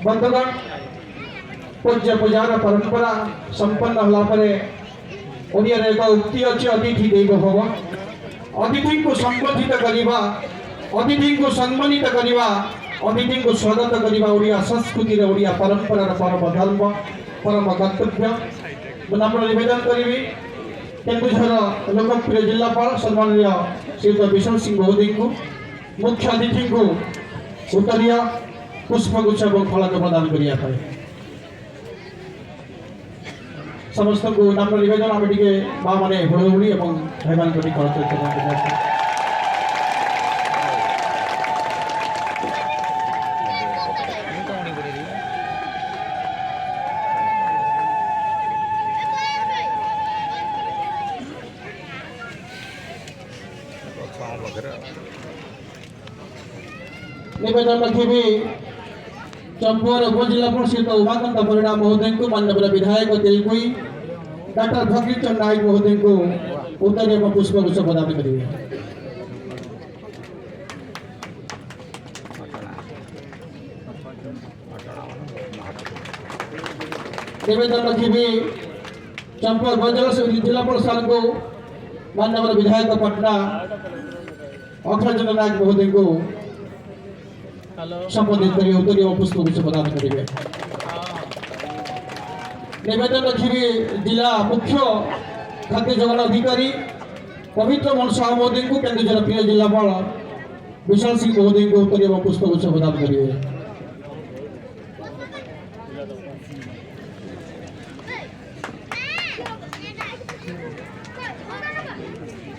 बंधुगण पूज्य पूजार परंपरा संपन्न होला परे ओडिया रे एक उक्ति अछि अतिथि देव भव। अतिथि को संबोधित करिबा, अतिथि को सम्मानित करिबा, अतिथि को स्वागत करिबा ओडिया संस्कृति रे ओडिया परंपरा रे परम धर्म परम कर्तव्य। नम्र निवेदन करिबी केन्दुझर लोकप्रिय जिलापाल सम्माननीय श्रीयुत विष्णु सिंह महोदय को मुख्य अतिथि को उत्तरीय पुष्पगुच्छ और फलक प्रदान करिया पाए। समस्त को नम्र निवेदन आम टे माँ मैंने हुड़हुड़ी और भाई मान को निवेदन रखी चंपुआर उपजिलापाल श्रीयुत उमाकांत परिड़ा महोदय को माननीय विधायक तेलकुई डॉक्टर फकीर चंद नायक महोदय को उत्तरीय पुष्पगुच्छ प्रदान करेंगे। निवेदन रखी चंपुआर जिलापाल साल को माननीय विधायक पटना अखिल चंद्र नायक महोदय को संबोधित करिए उत्तरीय पुष्पगुच्छ प्रदान करेंगे। निवेदन रखी जिला मुख्य खाद्य जोगान अधिकारी पवित्र मन साहू महोदय को केन्दुझर प्रिय जिलापाल विशाल सिंह महोदय को उत्तरीय पुष्पगुच्छ प्रदान करेंगे।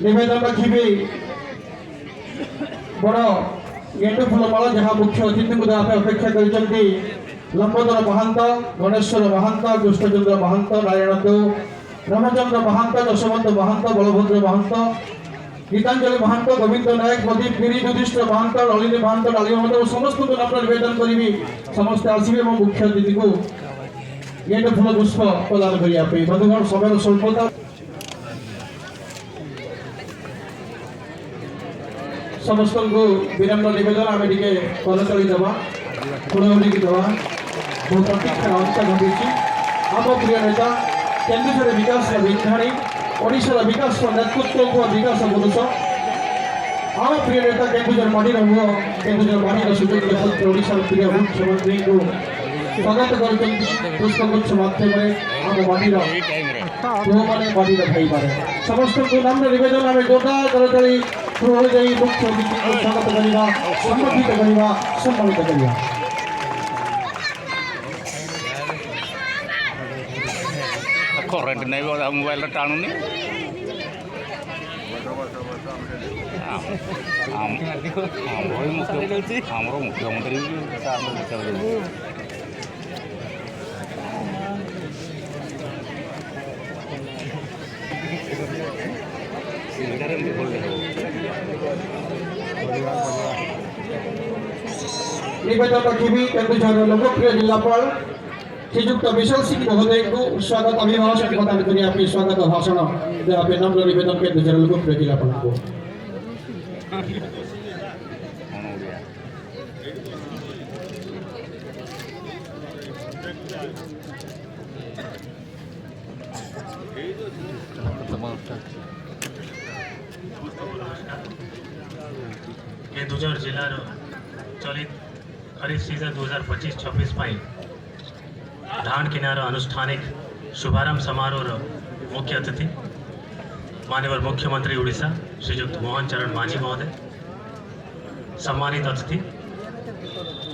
निवेदन रखी बड़ गेंडु फूलमाला जहाँ मुख्य अतिथि को देवाई अपेक्षा कर लंबोदर महंत, गणेश्वर महंत, कृष्णचंद्र महंत, नारायण देव, रामचंद्र महंत, यशवंत महंत, बलभद्र महंत, गीतांजलि महंत, गोविंद नायक, प्रदीप गिरी, युधिष्ठिर महंत, नलिनी महंत, डाली महंत समस्त को नम्र निवेदन करी समस्ते आसवे मुख्य अतिथि को गेंडु फूल पुष्प प्रदान करने। बंधुगण समय स्वल्पता समस्त को विनम्र निवेदन आम टे करतली देवा हुड़हुड़ी देवा बहुत प्रतीक्षा अवस्था घटी आम प्रिय नेता केन्दुझर विकास विज्ञानी ओडिशार विकास नेतृत्व को विकास पुरुष आम प्रिय नेता केन्दुझर माटी मुह केन्दुझर माटी सुजोग ओडिशार प्रिय मुख्यमंत्री को स्वागत कर पुष्पगुच्छ माध्यम आम माटीर पुह मैंने माटीर भाई पारे समस्त को नम्र निवेदन आम जोरदार करतली मुख्य अतिथि को स्वागत करवा सम्मानित करवा सम्मानित करवा। करेंट नहीं मोबाइल टाणुनी मुख्यमंत्री निवेदन रखी केन्दुझर लोकप्रिय जिलापाल श्रीयुक्त विशाल सिंह महोदय को स्वागत अभिभाषण प्रदान करने अपनी स्वागत भाषण देवाई नम्र निवेदन केन्दुझर लोकप्रिय जिलापाल को। केन्दुझर जिलार चलित खरीफ सीजन 2025-26 धान किनार अनुष्ठानिक शुभारंभ समारोह मुख्य अतिथि माननीय मुख्यमंत्री उड़ीसा श्रीयुक्त मोहन चरण मांझी महोदय, सम्मानित अतिथि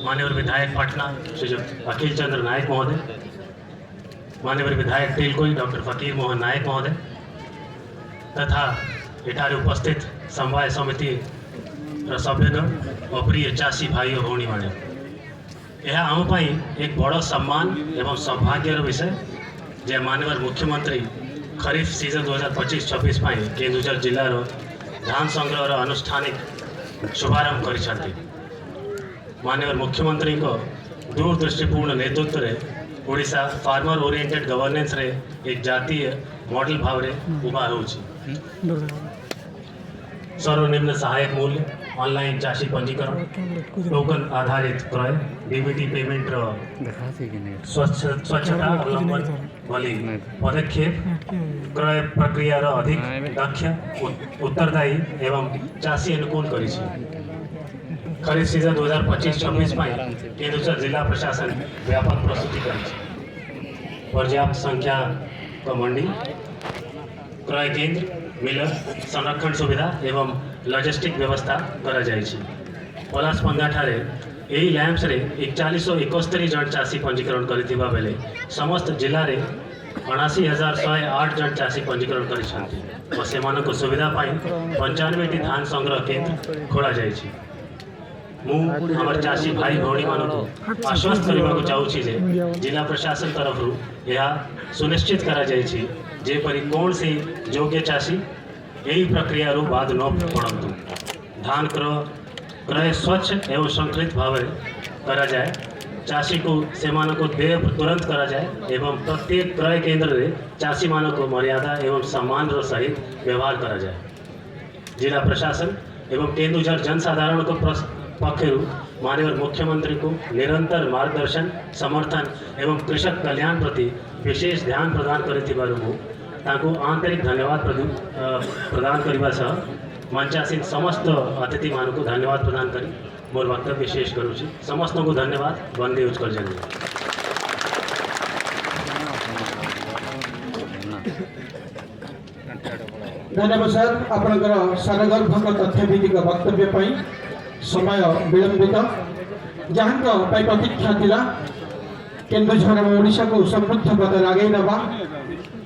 माननीय विधायक पटना श्रीयुक्त अखिल चंद्र नायक महोदय, माननीय विधायक तेलकोई डॉक्टर फकीर मोहन नायक महोदय तथा एठारे उपस्थित समवाय समिति सभ्यगण और प्रिय चाषी भाई और भौणी मैंने यह आमपाई एक बड़ सम्मान एवं सौभाग्यर विषय जे माननीय मुख्यमंत्री खरीफ सीजन 2025-26 केन्दुझर जिलार धान संग्रह अनुष्ठानिक शुभारंभ कर माननीय मुख्यमंत्री को दूरदृष्टिपूर्ण नेतृत्व में ओडिशा फार्मर ओरिएंटेड गवर्नेंस रे एक जातीय मॉडल भाव रे उभा होछि। सर्वनिम्न सहायक मूल्य, ऑनलाइन चाषी पंजीकरण, टोकन आधारित क्रय, डीबीटी पेमेंट स्वच्छता अवलंबन भली पदक्षेप, क्रय प्रक्रिया अधिक दक्ष, उत्तरदायी एवं चाषी अनुकूल करी खरीफ सीजन 2025-26 केन्दुझर जिला प्रशासन व्यापक प्रस्तुति करी पर्याप्त संख्या मंडी, क्रय केन्द्र, मिलर, संरक्षण सुविधा एवं लॉजिस्टिक व्यवस्था करा जायछि। पलासपंदा ठारे एही लैंप्स रे 4171 जन चाषी पंजीकरण करिथिबा बेले समस्त जिल्ला रे 79108 जन चाषी पंजीकरण करिसंती और सेमानक सुविधा पाई 95 टी धान संग्रह केन्द्र खोला जायछि। मु हमर चाषी भाई भौणी मानक आश्वस्त करबाक चाहूछि जे जिला प्रशासन तरफ यह सुनिश्चित करा जायछि जेपरि कौन से योग्य चाषी यही प्रक्रिया बाद न पड़तु। धान क्रय स्वच्छ एवं संकलित भाव करा जाए, चाषी को सेमान को देय तुरंत करा जाए एवं प्रत्येक क्रय केन्द्र रे चाषी मान को मर्यादा एवं सम्मान सहित व्यवहार करा जाए। जिला प्रशासन एवं केन्दुझर जनसाधारण को पक्षरु माननीय मुख्यमंत्री को निरंतर मार्गदर्शन, समर्थन एवं कृषक कल्याण प्रति विशेष ध्यान प्रदान करिथिबारु ताकू आंतरिक धन्यवाद प्रदान करने सह मंचासीन समस्त अतिथि मान को धन्यवाद प्रदान करी मोर वक्तव्य शेष करुँच। समस्त को धन्यवाद। वंदे उत्कल जन। धन्यवाद सर आपणकर सारगर्भक तथ्यभित्तिक वक्तव्य समय विलंबित जहाँ प्रतीक्षा थिला केन्दुझर ओडिशा को समृद्ध पद आगे नवा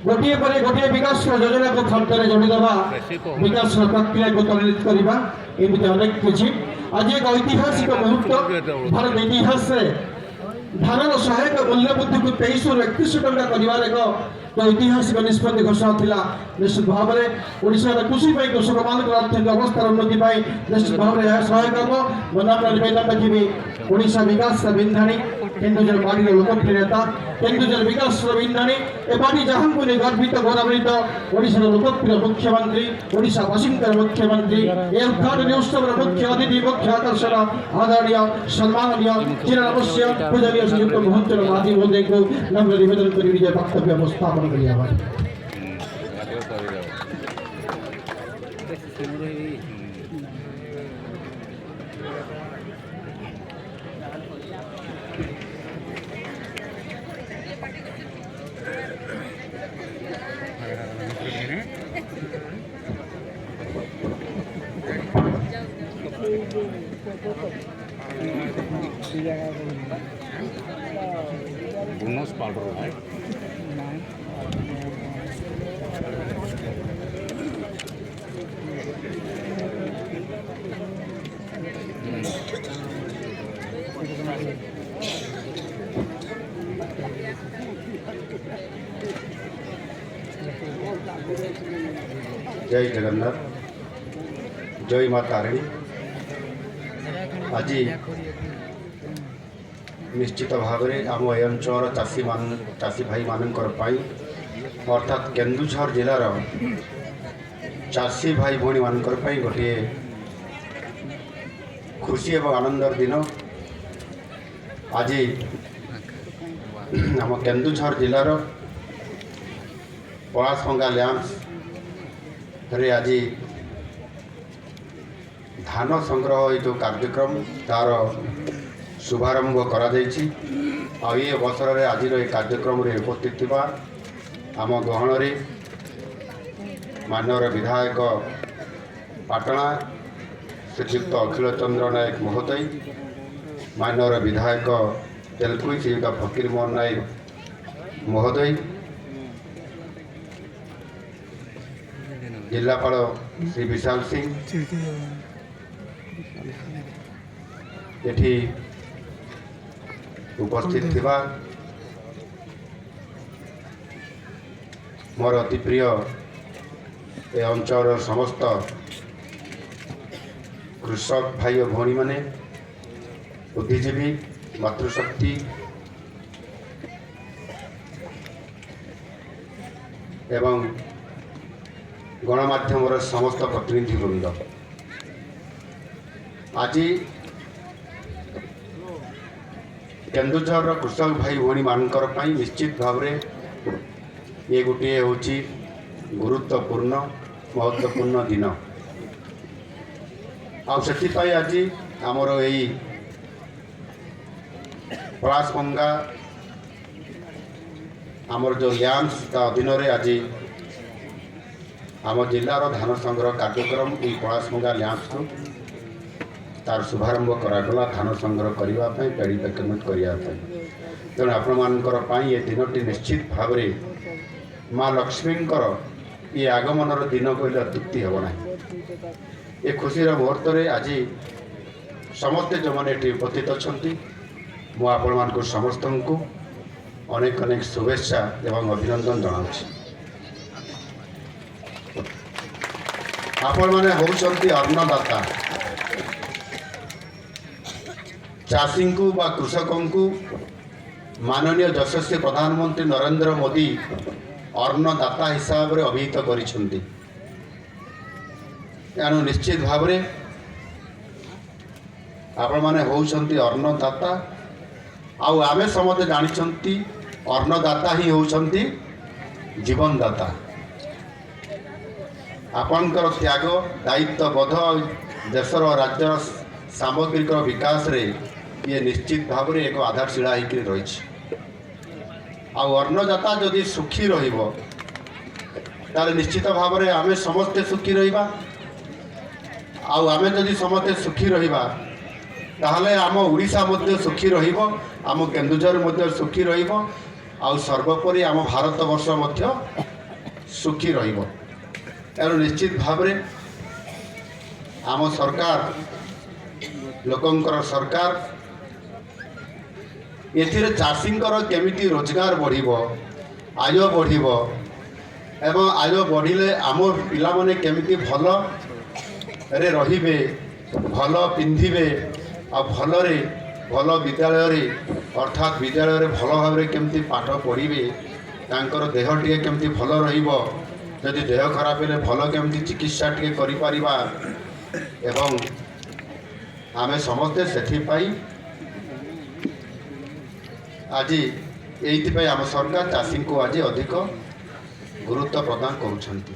गोटे पर गोटे विकास योजना को खाद्य जोड़ीदेवा विकास प्रक्रिया को त्वरित करवा एमती अनेक किसी आज एक ऐतिहासिक मुहूर्त भारत इतिहास धान सहायक मूल्य वृद्धि को 23 ରୁ 31 टंका कर एक ऐतिहासिक निष्पत्ति घोषणा थिला। निश्चित भाव में ओडिशा कृषि कृषक मान आर्थिक अवस्था उन्नति निश्चित भाव में सहायक हम मनाम निवेदन रखी ओडिशा विकास बिंधाणी केन्दुझर पार्टी लोकप्रिय नेता केन्दुझर विकास बिंधाणी ए पार्टी जहां को गर्वित गौरवित ओडिशा लोकप्रिय मुख्यमंत्री ओडिशावासी मुख्यमंत्री ए उद्घाटन उत्सव मुख्य अतिथि मुख्य आकर्षण आदरणीय सम्माननीय चिरनमस्य पूजनीय श्रीयुक्त महंत माधी महोदय को नम्र निवेदन कर निज वक्तव्य उपस्थापन करिया। बोनस पाउडर है जय जगन्नाथ, जय माँ तारिणी। आज निश्चित भाव में आम ए अंचल चाषी भाई मानकर अर्थात केन्दुझर जिलार चाषी भाई भौणी मानकर गोटे खुशी एवं आनंदर दिन। आज आम केन्दुझर जिलार पलासपंगा लैंप्स रे आज धान संग्रह जो कार्यक्रम तार शुभारंभ करा जायछि। आ ये अवसर में आज कार्यक्रम रे उपस्थित थिबा आम गहन रे माननीय विधायक पाटणा श्रीयुक्त अखिल चंद्र नायक महोदय, माननीय विधायक तेलकुई श्रीयुक्त फकीर मोहन नायक महोदय, जिलापाल श्री विशाल सिंह, एठी उपस्थित थिबा मोर अति प्रिय ए अंचल समस्त कृषक भाई और भौणी माने, बुद्धिजीवी, मातृशक्ति एवं गणमाध्यम समस्त प्रतिनिधि वृंद, ଆଜି କେନ୍ଦୁଝରର କୃଷକ ଭାଇ ଭଉଣୀମାନଙ୍କର ପାଇଁ ନିଶ୍ଚିତ ଭାବରେ ଏ ଗୋଟିଏ ହେଉଛି ଗୁରୁତ୍ୱପୂର୍ଣ୍ଣ ମହତ୍ୱପୂର୍ଣ୍ଣ ଦିନ। ଆଉ ସେଥିପାଇଁ ଆଜି ଆମର ଏଇ ପଳାଶଭଙ୍ଗା ଆମର ଯେଉଁ ଲ୍ୟାମ୍ପ ତା ଅଧୀନରେ ଆଜି ଆମ ଜିଲ୍ଲାର ଧାନ ସଂଗ୍ରହ କାର୍ଯ୍ୟକ୍ରମ ଏଇ ପଳାଶଭଙ୍ଗା ଲ୍ୟାମ୍ପରୁ ତାର ଶୁଭାରମ୍ଭ କରାଗଲା ଧାନ ସଂଗ୍ରହ କରିବା ପାଇଁ ପ୍ୟାଡ଼ି ପ୍ୟାକେଟମେଣ୍ଟ କରିବା ପାଇଁ। ତେଣୁ ଆପଣମାନଙ୍କର ପାଇଁ ଏ ଦିନଟି ନିଶ୍ଚିତ ଭାବରେ ମା ଲକ୍ଷ୍ମୀଙ୍କର ଏ ଆଗମନର ଦିନ କହିଲେ ଅତ୍ୟୁକ୍ତି ହେବ ନାହିଁ। ଏ ଖୁସିର ମୁହୂର୍ତ୍ତରେ ଆଜି ସମସ୍ତେ ଯେଉଁମାନେ ଏଠି ଉପସ୍ଥିତ ଅଛନ୍ତି ମୁଁ ଆପଣମାନଙ୍କୁ ସମସ୍ତଙ୍କୁ ଅନେକ ଅନେକ ଶୁଭେଚ୍ଛା ଏବଂ ଅଭିନନ୍ଦନ ଜଣାଉଛି। ଆପଣମାନେ ହେଉଛନ୍ତି ଅନ୍ନଦାତା। ଚାଷୀଙ୍କୁ ବା କୃଷକଙ୍କୁ ମାନନୀୟ ଯଶସ୍ୱୀ ପ୍ରଧାନମନ୍ତ୍ରୀ ନରେନ୍ଦ୍ର ମୋଦି ଅନ୍ନଦାତା ହିସାବରେ ଅଭିହିତ କରିଛନ୍ତି। ତେଣୁ ନିଶ୍ଚିତ ଭାବରେ ଆପଣମାନେ ହେଉଛନ୍ତି ଅନ୍ନଦାତା। ଆଉ ଆମେ ସମସ୍ତେ ଜାଣିଛନ୍ତି ଅନ୍ନଦାତା ହିଁ ହେଉଛନ୍ତି ଜୀବନଦାତା। ଆପଣଙ୍କର ତ୍ୟାଗ ଦାୟିତ୍ୱବୋଧ ଦେଶର ରାଜ୍ୟର ସାମଗ୍ରିକ ବିକାଶରେ ଇଏ ନିଶ୍ଚିତ ଭାବରେ ଏକ ଆଧାରଶିଳା ହେଇକି ରହିଛି। ଆଉ ଅନ୍ନଦାତା ଯଦି ସୁଖୀ ରହିବ ତାହେଲେ ନିଶ୍ଚିତ ଭାବରେ ଆମେ ସମସ୍ତେ ସୁଖୀ ରହିବା। ଆଉ ଆମେ ଯଦି ସମସ୍ତେ ସୁଖୀ ରହିବା ତାହେଲେ ଆମ ଓଡ଼ିଶା ମଧ୍ୟ ସୁଖୀ ରହିବ, ଆମ କେନ୍ଦୁଝର ମଧ୍ୟ ସୁଖୀ ରହିବ, ଆଉ ସର୍ବୋପରି ଆମ ଭାରତବର୍ଷ ମଧ୍ୟ ସୁଖୀ ରହିବ। ତେଣୁ ନିଶ୍ଚିତ ଭାବରେ ଆମ ସରକାର ଲୋକଙ୍କର ସରକାର ଏଥିରେ ଚାଷୀଙ୍କର କେମିତି ରୋଜଗାର ବଢ଼ିବ, ଆୟ ବଢ଼ିବ ଏବଂ ଆୟ ବଢ଼ିଲେ ଆମ ପିଲାମାନେ କେମିତି ଭଲରେ ରହିବେ, ଭଲ ପିନ୍ଧିବେ ଆଉ ଭଲରେ ଭଲ ବିଦ୍ୟାଳୟରେ ଅର୍ଥାତ୍ ବିଦ୍ୟାଳୟରେ ଭଲ ଭାବରେ କେମିତି ପାଠ ପଢ଼ିବେ, ତାଙ୍କର ଦେହ ଟିକେ କେମିତି ଭଲ ରହିବ, ଯଦି ଦେହ ଖରାପ ହେଲେ ଭଲ କେମିତି ଚିକିତ୍ସା ଟିକେ କରିପାରିବା ଏବଂ ଆମେ ସମସ୍ତେ ସେଥିପାଇଁ ଆଜି ଏଇଥିପାଇଁ ଆମ ସରକାର ଚାଷୀଙ୍କୁ ଆଜି ଅଧିକ ଗୁରୁତ୍ୱ ପ୍ରଦାନ କରୁଛନ୍ତି।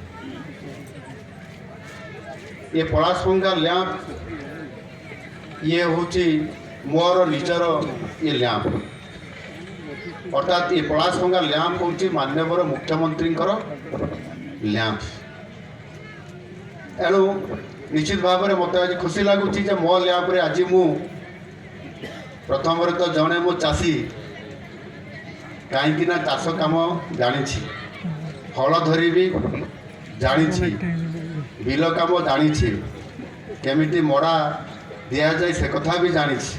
ଏ ପଳାଶଭଙ୍ଗା ଲ୍ୟାମ୍ପ ଇଏ ହେଉଛି ମୋର ନିଜର ଏ ଲ୍ୟାମ୍ପ। ଅର୍ଥାତ୍ ଏ ପଳାଶଭଙ୍ଗା ଲ୍ୟାମ୍ପ ହେଉଛି ମାନ୍ୟବର ମୁଖ୍ୟମନ୍ତ୍ରୀଙ୍କର ଲ୍ୟାମ୍ପ। ଏଣୁ ନିଶ୍ଚିତ ଭାବରେ ମୋତେ ଆଜି ଖୁସି ଲାଗୁଛି ଯେ ମୋ ଲ୍ୟାମ୍ପରେ ଆଜି ମୁଁ ପ୍ରଥମରେ ତ ଜଣେ ମୁଁ ଚାଷୀ, କାହିଁକି ନା ଚାଷ କାମ ଜାଣିଛି, ହଳ ଧରିବି ଜାଣିଛି, ବିଲ କାମ ଜାଣିଛି, କେମିତି ମଡ଼ା ଦିଆଯାଏ ସେ କଥା ବି ଜାଣିଛି।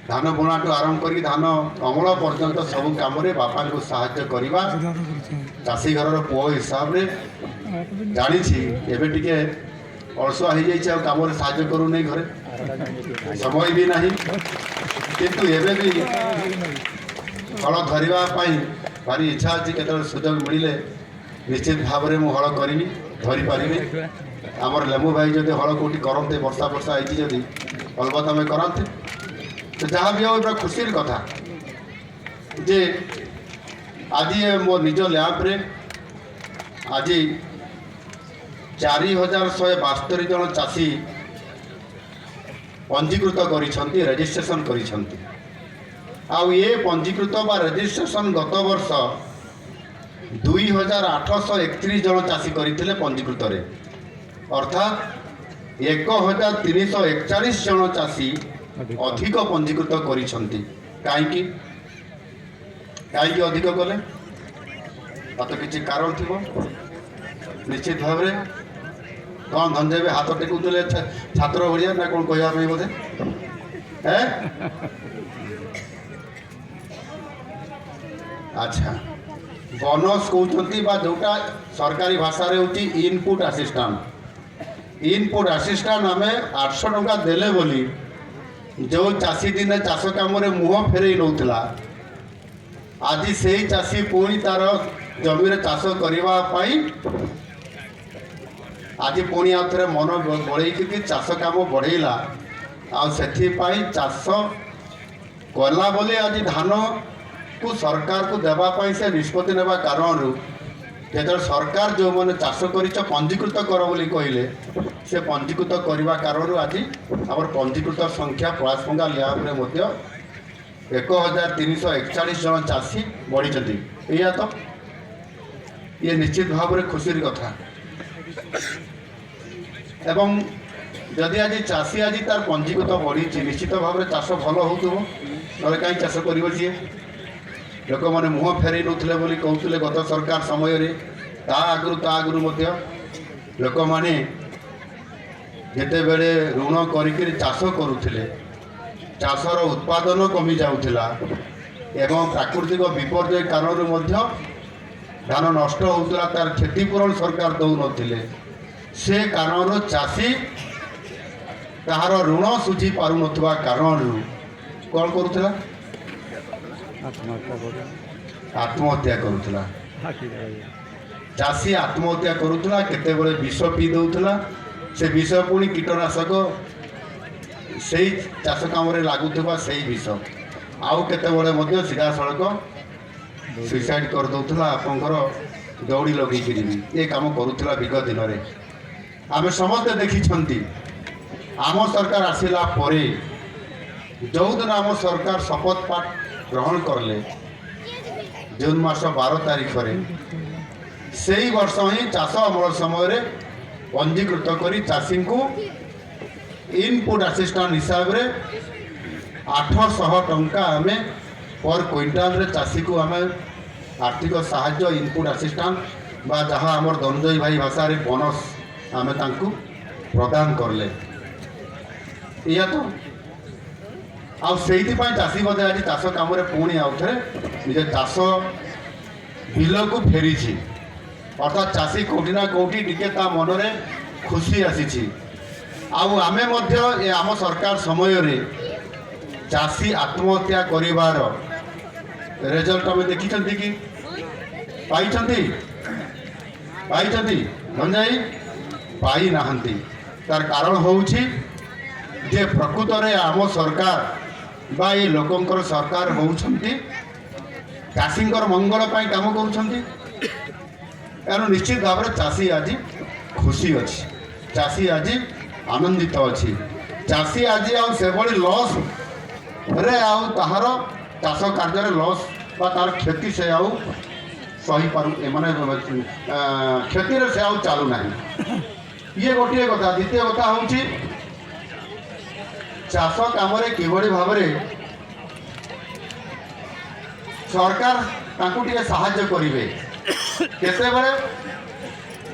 ଧାନ ବୁଣାଠୁ ଆରମ୍ଭ କରି ଧାନ ଅମଳ ପର୍ଯ୍ୟନ୍ତ ସବୁ କାମରେ ବାପାଙ୍କୁ ସାହାଯ୍ୟ କରିବା ଚାଷୀ ଘରର ପୁଅ ହିସାବରେ ଜାଣିଛି। ଏବେ ଟିକେ ଅଳସୁଆ ହେଇଯାଇଛି, ଆଉ କାମରେ ସାହାଯ୍ୟ କରୁନାହିଁ, ଘରେ ସମୟ ବି ନାହିଁ, କିନ୍ତୁ ଏବେ ବି ହଳ ଧରିବା ପାଇଁ ଭାରି ଇଚ୍ଛା ଅଛି। କେତେବେଳେ ସୁଯୋଗ ମିଳିଲେ ନିଶ୍ଚିତ ଭାବରେ ମୁଁ ହଳ କରିବି, ଧରିପାରିବି। ଆମର ଲେମ୍ବୁ ଭାଇ ଯଦି ହଳ କେଉଁଠି କରନ୍ତେ, ବର୍ଷା ହେଇଛି ଯଦି ଅଲବତ ଆମେ କରନ୍ତେ। ତ ଯାହା ବି ହଉ ଏଇଟା ଖୁସିର କଥା ଯେ ଆଜି ମୋ ନିଜ ଲ୍ୟାମ୍ପରେ ଆଜି 4172 ଜଣ ଚାଷୀ ପଞ୍ଜୀକୃତ କରିଛନ୍ତି, ରେଜିଷ୍ଟ୍ରେସନ କରିଛନ୍ତି। ଆଉ ଏ ପଞ୍ଜୀକୃତ ବା ରେଜିଷ୍ଟ୍ରେସନ ଗତ ବର୍ଷ 2831 ଜଣ ଚାଷୀ କରିଥିଲେ ପଞ୍ଜୀକୃତରେ। ଅର୍ଥାତ୍ 1341 ଜଣ ଚାଷୀ ଅଧିକ ପଞ୍ଜୀକୃତ କରିଛନ୍ତି। କାହିଁକି ଅଧିକ କଲେ? ତା ତ କିଛି କାରଣ ଥିବ ନିଶ୍ଚିତ ଭାବରେ। କ'ଣ ଧନଞ୍ଜୟ ହାତ ଟେକୁଥିଲେ ଛାତ୍ର ଭଳିଆ ନା କ'ଣ କହିବା ପାଇଁ ବୋଧେ? ଆଚ୍ଛା, ବୋନସ୍ କହୁଛନ୍ତି ବା ଯେଉଁଟା ସରକାରୀ ଭାଷାରେ ହେଉଛି ଇନପୁଟ୍ ଆସିଷ୍ଟାଣ୍ଟ। ଇନପୁଟ୍ ଆସିଷ୍ଟାଣ୍ଟ ଆମେ 800 ଟଙ୍କା ଦେଲେ ବୋଲି ଯେଉଁ ଚାଷୀ ଦିନେ ଚାଷ କାମରେ ମୁହଁ ଫେରେଇ ନେଉଥିଲା, ଆଜି ସେଇ ଚାଷୀ ପୁଣି ତାର ଜମିରେ ଚାଷ କରିବା ପାଇଁ ଆଜି ପୁଣି ଆଉ ଥରେ ମନ ବଳେଇକି ଚାଷ କାମ ବଢ଼େଇଲା। ଆଉ ସେଥିପାଇଁ ଚାଷ କଲା ବୋଲି ଆଜି ଧାନକୁ ସରକାରକୁ ଦେବା ପାଇଁ ସେ ନିଷ୍ପତ୍ତି ନେବା କାରଣରୁ ଯେତେବେଳେ ସରକାର ଯେଉଁମାନେ ଚାଷ କରିଛ ପଞ୍ଜୀକୃତ କର ବୋଲି କହିଲେ, ସେ ପଞ୍ଜୀକୃତ କରିବା କାରଣରୁ ଆଜି ଆମର ପଞ୍ଜୀକୃତ ସଂଖ୍ୟା ପଳାଶପଙ୍ଗା ଲ୍ୟାବ୍ରେ ମଧ୍ୟ 1341 ଜଣ ଚାଷୀ ବଢ଼ିଛନ୍ତି। ଏଇଆ ତ ଇଏ ନିଶ୍ଚିତ ଭାବରେ ଖୁସିର କଥା। ଏବଂ ଯଦି ଆଜି ଚାଷୀ ଆଜି ତାର ପଞ୍ଜୀକୃତ ବଢ଼ିଛି, ନିଶ୍ଚିତ ଭାବରେ ଚାଷ ଭଲ ହେଉଥିବ, ନହେଲେ କାହିଁ ଚାଷ କରିବ ସିଏ? ଲୋକମାନେ ମୁହଁ ଫେରାଇ ନେଉଥିଲେ ବୋଲି କହୁଥିଲେ ଗତ ସରକାର ସମୟରେ। ତା ଆଗରୁ ମଧ୍ୟ ଲୋକମାନେ ଯେତେବେଳେ ଋଣ କରିକି ଚାଷ କରୁଥିଲେ, ଚାଷର ଉତ୍ପାଦନ କମି ଯାଉଥିଲା ଏବଂ ପ୍ରାକୃତିକ ବିପର୍ଯ୍ୟୟ କାରଣରୁ ମଧ୍ୟ ଧାନ ନଷ୍ଟ ହେଉଥିଲା, ତାର କ୍ଷତିପୂରଣ ସରକାର ଦେଉନଥିଲେ। ସେ କାରଣରୁ ଚାଷୀ ତାହାର ଋଣ ଶୁଝି ପାରୁନଥିବା କାରଣରୁ କ'ଣ କରୁଥିଲା? ଆତ୍ମହତ୍ୟା କରୁଥିଲା। ଚାଷୀ ଆତ୍ମହତ୍ୟା କରୁଥିଲା, କେତେବେଳେ ବିଷ ପିଇ ଦେଉଥିଲା। ସେ ବିଷ ପୁଣି କୀଟନାଶକ ସେଇ ଚାଷ କାମରେ ଲାଗୁଥିବା ସେଇ ବିଷ, ଆଉ କେତେବେଳେ ମଧ୍ୟ ସିଧାସଳଖ ସୁଇସାଇଡ୍ କରିଦେଉଥିଲା। ଆପଣଙ୍କର ଦୌଡ଼ି ଲଗେଇକିରି ଏ କାମ କରୁଥିଲା ବିଗତ ଦିନରେ। ଆମେ ସମସ୍ତେ ଦେଖିଛନ୍ତି। ଆମ ସରକାର ଆସିଲା ପରେ ଯେଉଁଦିନ ଆମ ସରକାର ଶପଥ ପାଠ ଗ୍ରହଣ କଲେ ଜୁନ୍ ମାସ 12 ତାରିଖରେ, ସେଇ ବର୍ଷ ହିଁ ଚାଷ ଅମଳ ସମୟରେ ପଞ୍ଜୀକୃତ କରି ଚାଷୀଙ୍କୁ ଇନପୁଟ୍ ଆସିଷ୍ଟାଣ୍ଟ ହିସାବରେ 800 ଟଙ୍କା ଆମେ ପର୍ କ୍ୱିଣ୍ଟାଲରେ ଚାଷୀକୁ ଆମେ ଆର୍ଥିକ ସାହାଯ୍ୟ ଇନପୁଟ୍ ଆସିଷ୍ଟାଣ୍ଟ ବା ଯାହା ଆମର ଧନଞ୍ଜୟ ଭାଇ ଭାଷାରେ ବୋନସ୍ ଆମେ ତାଙ୍କୁ ପ୍ରଦାନ କଲେ। ଏଇଆ ତ। ଆଉ ସେଇଥିପାଇଁ ଚାଷୀ ମଧ୍ୟ ଆଜି ଚାଷ କାମରେ ପୁଣି ଆଉଥରେ ନିଜ ଚାଷ ବିଲକୁ ଫେରିଛି। ଅର୍ଥାତ୍ ଚାଷୀ କେଉଁଠି ନା କେଉଁଠି ଟିକେ ତା ମନରେ ଖୁସି ଆସିଛି। ଆଉ ଆମେ ମଧ୍ୟ ଆମ ସରକାର ସମୟରେ ଚାଷୀ ଆତ୍ମହତ୍ୟା କରିବାର ରେଜଲ୍ଟ ଆମେ ଦେଖିଛନ୍ତି କି? ପାଇଛନ୍ତି? ଧନଞ୍ଜୟ ପାଇନାହାନ୍ତି। ତାର କାରଣ ହେଉଛି ଯେ ପ୍ରକୃତରେ ଆମ ସରକାର ବା ଏ ଲୋକଙ୍କର ସରକାର ହେଉଛନ୍ତି ଚାଷୀଙ୍କର ମଙ୍ଗଳ ପାଇଁ କାମ କରୁଛନ୍ତି। ଏଣୁ ନିଶ୍ଚିତ ଭାବରେ ଚାଷୀ ଆଜି ଖୁସି ଅଛି, ଚାଷୀ ଆଜି ଆନନ୍ଦିତ ଅଛି। ଚାଷୀ ଆଜି ଆଉ ସେଭଳି ଲସ୍ରେ ଆଉ ତାହାର ଚାଷ କାର୍ଯ୍ୟରେ ଲସ୍ ବା ତାର କ୍ଷତି ସେ ଆଉ ସହିପାରୁ ମାନେ କ୍ଷତିରେ ସେ ଆଉ ଚାଲୁନାହିଁ। ଇଏ ଗୋଟିଏ କଥା। ଦ୍ୱିତୀୟ କଥା ହେଉଛି ଚାଷ କାମରେ କିଭଳି ଭାବରେ ସରକାର ତାଙ୍କୁ ଟିକେ ସାହାଯ୍ୟ କରିବେ। କେତେବେଳେ?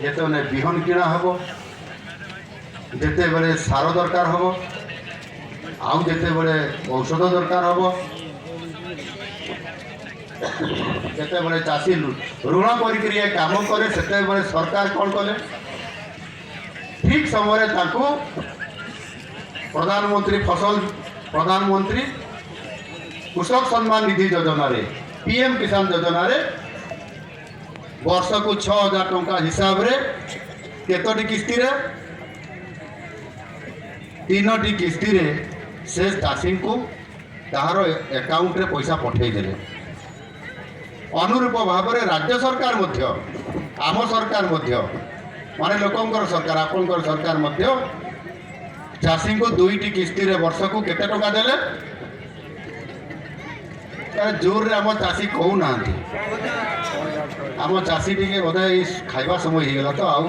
ଯେତେବେଳେ ବିହନ କିଣା ହେବ, ଯେତେବେଳେ ସାର ଦରକାର ହେବ, ଆଉ ଯେତେବେଳେ ଔଷଧ ଦରକାର ହେବ, ଯେତେବେଳେ ଚାଷୀ ଋଣ କରିକିରି ଏ କାମ କରେ, ସେତେବେଳେ ସରକାର କ'ଣ କଲେ? ଠିକ୍ ସମୟରେ ତାଙ୍କୁ ପ୍ରଧାନମନ୍ତ୍ରୀ କୃଷକ ସମ୍ମାନ ନିଧି ଯୋଜନାରେ PM କିଷାନ ଯୋଜନାରେ ବର୍ଷକୁ 6,000 ଟଙ୍କା ହିସାବରେ କେତୋଟି କିସ୍ତିରେ? 3ଟି କିସ୍ତିରେ ସେ ଚାଷୀଙ୍କୁ ତାହାର ଆକାଉଣ୍ଟରେ ପଇସା ପଠାଇଦେଲେ। ଅନୁରୂପ ଭାବରେ ରାଜ୍ୟ ସରକାର ମଧ୍ୟ, ଆମ ସରକାର ମଧ୍ୟ, ମାନେ ଲୋକଙ୍କର ସରକାର, ଆପଣଙ୍କର ସରକାର ମଧ୍ୟ ଚାଷୀଙ୍କୁ 2ଟି କିସ୍ତିରେ ବର୍ଷକୁ କେତେ ଟଙ୍କା ଦେଲେ? ଜୋରରେ ଆମ ଚାଷୀ କହୁନାହାନ୍ତି। ଆମ ଚାଷୀ ଟିକେ ବୋଧେ ଏଇ ଖାଇବା ସମୟ ହେଇଗଲା ତ, ଆଉ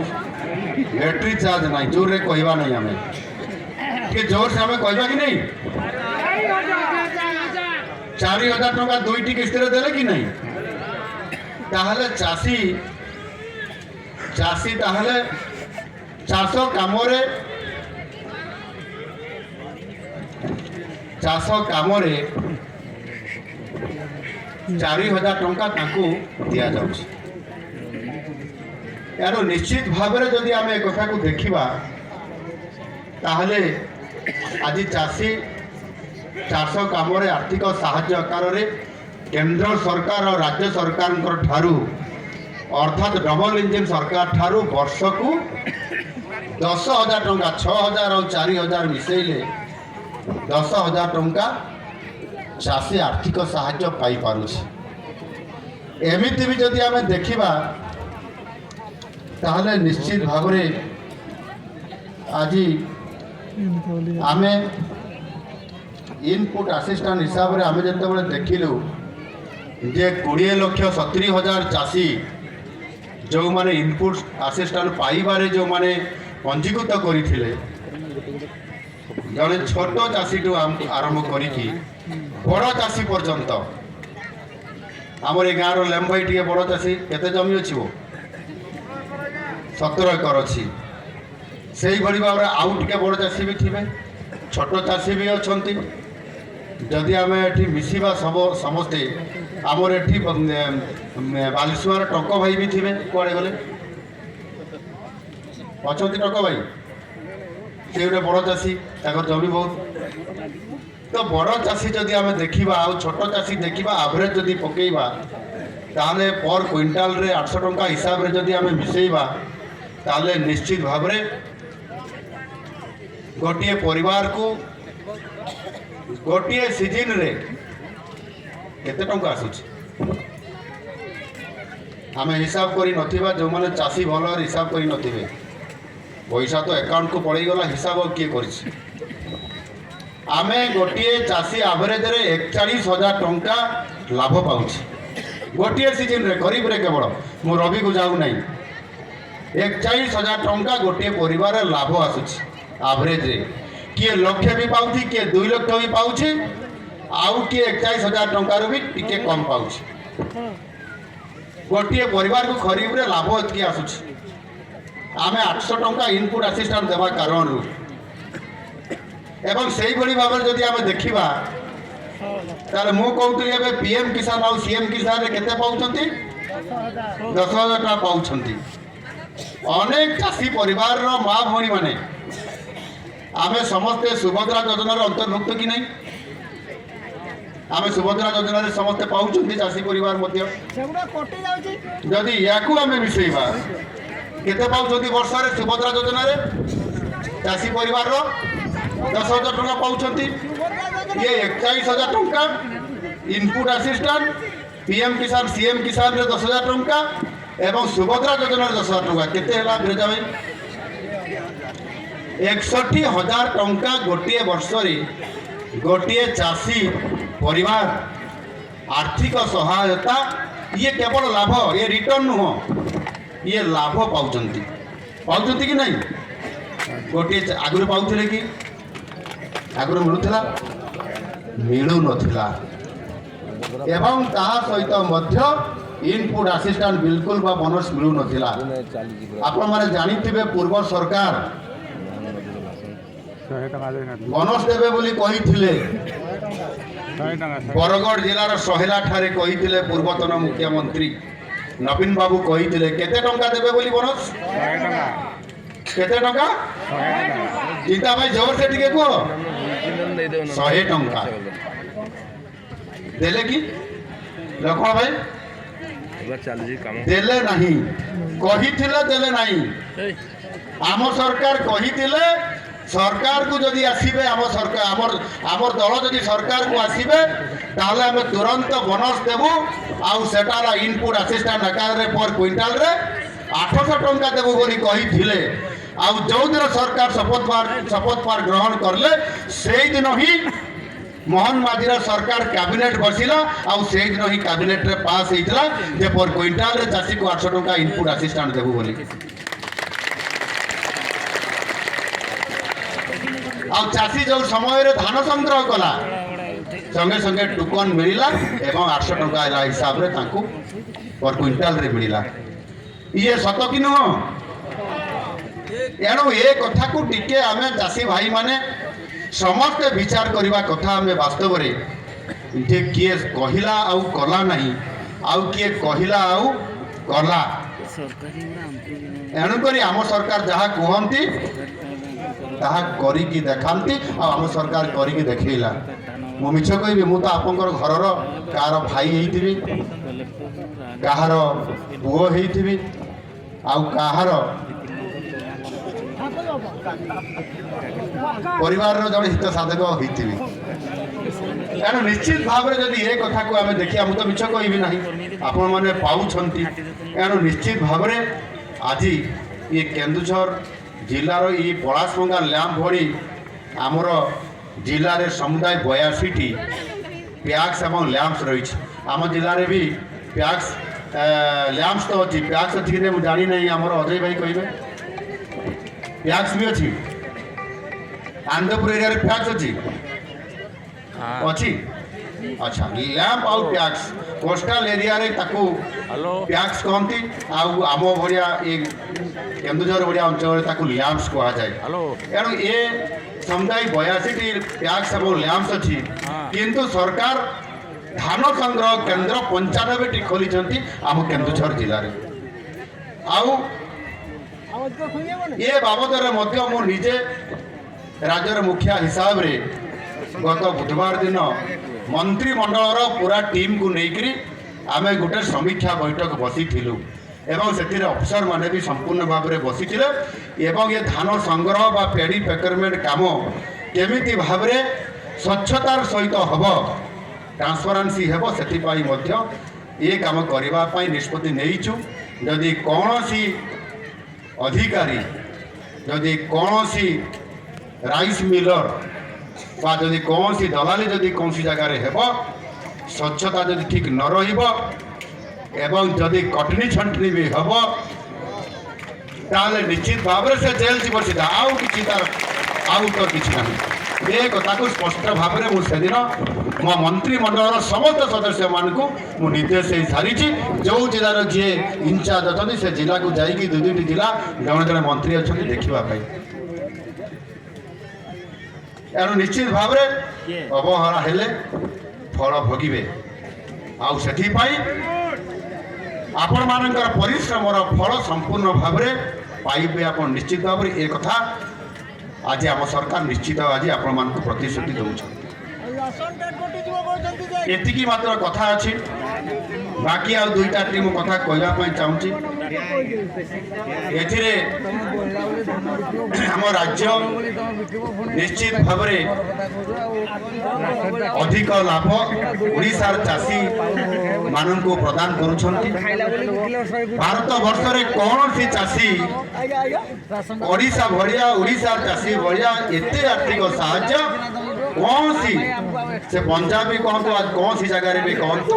ବ୍ୟାଟେରୀ ଚାର୍ଜ ନାହିଁ, ଜୋରରେ କହିବା ନାହିଁ। ଆମେ ଟିକେ ଜୋରସେ ଆମେ କହିବା କି ନାହିଁ? 4,000 ଟଙ୍କା 2ଟି କିସ୍ତିରେ ଦେଲେ କି ନାହିଁ? ତାହେଲେ ଚାଷୀ ତାହେଲେ ଚାଷ କାମରେ 4,000 ଟଙ୍କା ତାଙ୍କୁ ଦିଆଯାଉଛି। ଏହାର ନିଶ୍ଚିତ ଭାବରେ ଯଦି ଆମେ ଏ କଥାକୁ ଦେଖିବା, ତାହେଲେ ଆଜି ଚାଷୀ ଚାଷ କାମରେ ଆର୍ଥିକ ସାହାଯ୍ୟ ଆକାରରେ କେନ୍ଦ୍ର ସରକାର ଓ ରାଜ୍ୟ ସରକାରଙ୍କ ଠାରୁ, ଅର୍ଥାତ୍ ଡବଲ ଇଞ୍ଜିନ୍ ସରକାର ଠାରୁ ବର୍ଷକୁ 10,000 टंका 6,000 और 4,000 मिसेले 10,000 टंका चाषी आर्थिक साहाय्य पाई पारुछि। एमिति भी जदि आमे देखिबा ताहले निश्चित भाव में आज आमे इनपुट असिस्टेंट हिसाब से आमे जतबेले देखिलु जे 20,70,000 चाषी जो माने इनपुट असिस्टेंट पाइबारे जो माने पंजीकृत करथिले जड़े छोट चाषी टू आरंभ करिकी बड़ चाषी पर्यंत आमर ए गाँव लेम्बई टी बड़ चाषी केते जमी अच्छी वो 17 एकर अच्छी से भाव में आउ टे बड़ चाषी भी थे छोट चाषी भी अच्छा जदि आम ये मिसवा सब समस्ते आमर ये बालीसुआर टक भाई भी थे कड़े गले अच्छा टक भाई से गोटे बड़ चाषी जमी बहुत तो बड़ चाषी जदि आम देखा आउ छोट चाषी देखा एवरेज जदि पकेबा ताहले पर क्विंटाल रे 800 टंका हिसाब रे जदि आम मिसेबा ताहले निश्चित भाव में गोटे परिवार को गोटे सीजन रे केते टंका आसुछि आम हिसाब करी नथिबा जो माने चाषी भल हिसाब करी नथिबे पैसा तो अकाउंट को पड़े गला हिसाब किए करिछि आमे गोटे चाषी एवरेज रे 41,000 टंका लाभ पाउछि गोटे सीजन रे गरीब रे केवल मु रवि को जाऊ नहीं 41,000 टंका गोटे परिवार लाभ आसुछि एवरेज रे किए लक्ष्य भी पाउछि किए 2 लाख भी पाउछि आउ किए 41,000 टंका भी टिके कम पाउछि गोटे परिवार को खरीब रे लाभ एतकी आसुछि आमे 800 टंका इनपुट असिस्टेंट देवा कारण एवं से भाव में जदि आम देखा ताले मु कहूँ ए पीएम किसान और सीएम किसान केते पाउछंती 10,000 टका पाउछंती अनेक चाषी परिवार माँ भौणी माने आमे समस्ते सुभद्रा योजना अंतर्भुक्त कि नहीं आमे सुभद्रा योजना समस्ते पाउछंती चाषी परिवार मध्य जदि याकू आमे मिसेइबा केते पाउछंती वर्ष रे सुभद्रा योजना रे चाषी परिवार 10,000 टंका पाउछंती ये 41,000 टंका इनपुट असिस्टेंट पीएम किसान सीएम किसान रे 10,000 टंका एवं सुभद्रा योजना 10,000 टंका केते हला बिरजा भाई 61,000 टंका गोटे वर्ष रे गोटे चाषी परिवार आर्थिक सहायता ये केवल लाभ ये रिटर्न नुह ये लाभ पाउछंती कि नहीं गोटे आगुरी पाउथिले कि आगुरी मिलुथिला मिलु नथिला एवं ताहा सहित मध्य इनपुट असिस्टेंट बिल्कुल बा बोनस मिलु नथिला आपण माने जानिथिबे पूर्व सरकार बोनस देबे बोली कहिथिले बरगढ़ जिलार सहेला ठारे कहिथिले पूर्वतन मुख्यमंत्री नवीन बाबू कहिथिले केते टंका देबे बोली बोनस 100 केते टंका चिंता भाई जोर से टिके को 100 टंका देले कि लखन भाई देले नहीं कहिथिले देले नहीं आम सरकार कहिथिले सरकार को जदि आसीबे आम सरकार आमर दल जदि सरकार को आसीबे ताहले आम तुरंत बोनस देबू आउ सेटार इनपुट असिस्टेंट आकार रे पर क्विंटाल रे 800 टंका देबू बोली कहिथिले आउ जो दिन सरकार शपथ पार ग्रहण करले से दिन ही मोहन माझीर सरकार कैबिनेट बसिला आउ से दिन ही कैबिनेट रे पास होइतला जे पर क्विंटाल रे चाषी को 800 टंका इनपुट असिस्टेंट देबू बोली आउ चाषी जो समय रे धान संग्रह कला संगे संगे टोकन मिलला एवं 800 टंका हिसाब रे तांको पर क्विंटाल रे मिलला ये सत कि नुह एणु ए कथा को टिके आमे चाषी भाई माने समस्त विचार करवा कथा आमे वास्तव रे जे किए कहिला आउ कला नहीं आउ किए कहिला आउ कला एणु करी आम सरकार जहाँ कहती ताहा करिकी देखांती आम सरकार करिकी देखैला मु मिछ कहबी मु तो आपनकर घरर कार भाई हेइथिबी काहार पुओ हेइथिबी आउ काहार ପରିବାରର ଜଣେ ହିତ ସାଧକ ହୋଇଥିବି। ତେଣୁ ନିଶ୍ଚିତ ଭାବରେ ଯଦି ଏ କଥାକୁ ଆମେ ଦେଖିବା, ମୁଁ ତ ମିଛ କହିବି ନାହିଁ, ଆପଣମାନେ ପାଉଛନ୍ତି। ତେଣୁ ନିଶ୍ଚିତ ଭାବରେ ଆଜି ଏ କେନ୍ଦୁଝର ଜିଲ୍ଲାର ଏଇ ପଳାଶଭଙ୍ଗା ଲ୍ୟାମ୍ପ ଭଳି ଆମର ଜିଲ୍ଲାରେ ସମୁଦାୟ 82ଟି ପ୍ୟାକ୍ସ ଏବଂ ଲ୍ୟାମ୍ପସ୍ ରହିଛି। ଆମ ଜିଲ୍ଲାରେ ବି ପ୍ୟାକ୍ସ ଲ୍ୟାମ୍ପସ୍ ତ ଅଛି, ପ୍ୟାକ୍ସ ଅଛି କି ନାହିଁ ମୁଁ ଜାଣିନାହିଁ, ଆମର ଅଜୟ ଭାଇ କହିବେ। ପ୍ୟାକ୍ସ ବି ଅଛି, ଆନନ୍ଦପୁର ଏରିଆରେ ପ୍ୟାକ୍ସ ଅଛି ଅଛି ଆଚ୍ଛା। ଲ୍ୟାମ୍ପ ଆଉ ପ୍ୟାକ୍ସ କୋଷ୍ଟାଲ ଏରିଆରେ ତାକୁ ପ୍ୟାକ୍ସ କହନ୍ତି, ଆଉ ଆମ ଭଳିଆ ଏ କେନ୍ଦୁଝର ଭଳିଆ ଅଞ୍ଚଳରେ ତାକୁ ଲ୍ୟାମ୍ପସ୍ କୁହାଯାଏ। ତେଣୁ ଏ ସମୁଦାୟ 82ଟି ପ୍ୟାକ୍ସ ଏବଂ ଲ୍ୟାମ୍ପସ୍ ଅଛି। କିନ୍ତୁ ସରକାର ଧାନ ସଂଗ୍ରହ କେନ୍ଦ୍ର 95ଟି ଖୋଲିଛନ୍ତି ଆମ କେନ୍ଦୁଝର ଜିଲ୍ଲାରେ। ଆଉ ଏ ବାବଦରେ ମଧ୍ୟ ମୁଁ ନିଜେ ରାଜ୍ୟର ମୁଖିଆ ହିସାବରେ ଗତ ବୁଧବାର ଦିନ ମନ୍ତ୍ରିମଣ୍ଡଳର ପୁରା ଟିମ୍କୁ ନେଇକରି ଆମେ ଗୋଟେ ସମୀକ୍ଷା ବୈଠକ ବସିଥିଲୁ ଏବଂ ସେଥିରେ ଅଫିସରମାନେ ବି ସମ୍ପୂର୍ଣ୍ଣ ଭାବରେ ବସିଥିଲେ ଏବଂ ଏ ଧାନ ସଂଗ୍ରହ ବା ପେଡ଼ି ପ୍ରୋକ୍ୟୁରମେଣ୍ଟ କାମ କେମିତି ଭାବରେ ସ୍ୱଚ୍ଛତାର ସହିତ ହେବ, ଟ୍ରାନ୍ସପାରେନ୍ସି ହେବ, ସେଥିପାଇଁ ମଧ୍ୟ ଏ କାମ କରିବା ପାଇଁ ନିଷ୍ପତ୍ତି ନେଇଛୁ। ଯଦି କୌଣସି ଅଧିକାରୀ, ଯଦି କୌଣସି ରାଇସ୍ ମିଲର ବା ଯଦି କୌଣସି ଦଲାଲି ଯଦି କୌଣସି ଜାଗାରେ ହେବ, ସ୍ୱଚ୍ଛତା ଯଦି ଠିକ୍ ନ ରହିବ ଏବଂ ଯଦି କଟନୀ ଛଣ୍ଟନି ବି ହେବ, ତାହେଲେ ନିଶ୍ଚିତ ଭାବରେ ସେ ଜେଲ୍ ଯିବ ସିଧା, ଆଉ କିଛି ତାର ଆଉ ତ କିଛି ନାହିଁ। ଏ କଥାକୁ ସ୍ପଷ୍ଟ ଭାବରେ ମୁଁ ସେଦିନ ମୋ ମନ୍ତ୍ରିମଣ୍ଡଳର ସମସ୍ତ ସଦସ୍ୟମାନଙ୍କୁ ମୁଁ ନିର୍ଦ୍ଦେଶ ଦେଇ ସାରିଛି। ଯେଉଁ ଜିଲ୍ଲାର ଯିଏ ଇନଚାର୍ଜ ଅଛନ୍ତି ସେ ଜିଲ୍ଲାକୁ ଯାଇକି 2-2ଟି ଜିଲ୍ଲା ଜଣେ ଜଣେ ମନ୍ତ୍ରୀ ଅଛନ୍ତି ଦେଖିବା ପାଇଁ। ଏଣୁ ନିଶ୍ଚିତ ଭାବରେ ଅବହେଳା ହେଲେ ଫଳ ଭୋଗିବେ, ଆଉ ସେଥିପାଇଁ ଆପଣମାନଙ୍କର ପରିଶ୍ରମର ଫଳ ସମ୍ପୂର୍ଣ୍ଣ ଭାବରେ ପାଇବେ ଆପଣ ନିଶ୍ଚିତ ଭାବରେ। ଏ କଥା ଆଜି ଆମ ସରକାର ନିଶ୍ଚିତ ଆଜି ଆପଣମାନଙ୍କୁ ପ୍ରତିଶ୍ରୁତି ଦେଉଛନ୍ତି। ଏତିକି ମାତ୍ର କଥା ଅଛି, ବାକି ଆଉ 2-3ଟି ମୁଁ କଥା କହିବା ପାଇଁ ଚାହୁଁଛି। ଏଥିରେ ଆମ ରାଜ୍ୟ ନିଶ୍ଚିତ ଭାବରେ ଅଧିକ ଲାଭ ଓଡ଼ିଶାର ଚାଷୀମାନଙ୍କୁ ପ୍ରଦାନ କରୁଛନ୍ତି। ଭାରତ ବର୍ଷରେ କୌଣସି ଚାଷୀ ଓଡ଼ିଶାର ଚାଷୀ ଭଳିଆ ଏତେ ଆର୍ଥିକ ସାହାଯ୍ୟ କୌଣସି ସେ ପଞ୍ଜାବୀ କହନ୍ତୁ ଆଉ କୌଣସି ଜାଗାରେ ବି କହନ୍ତୁ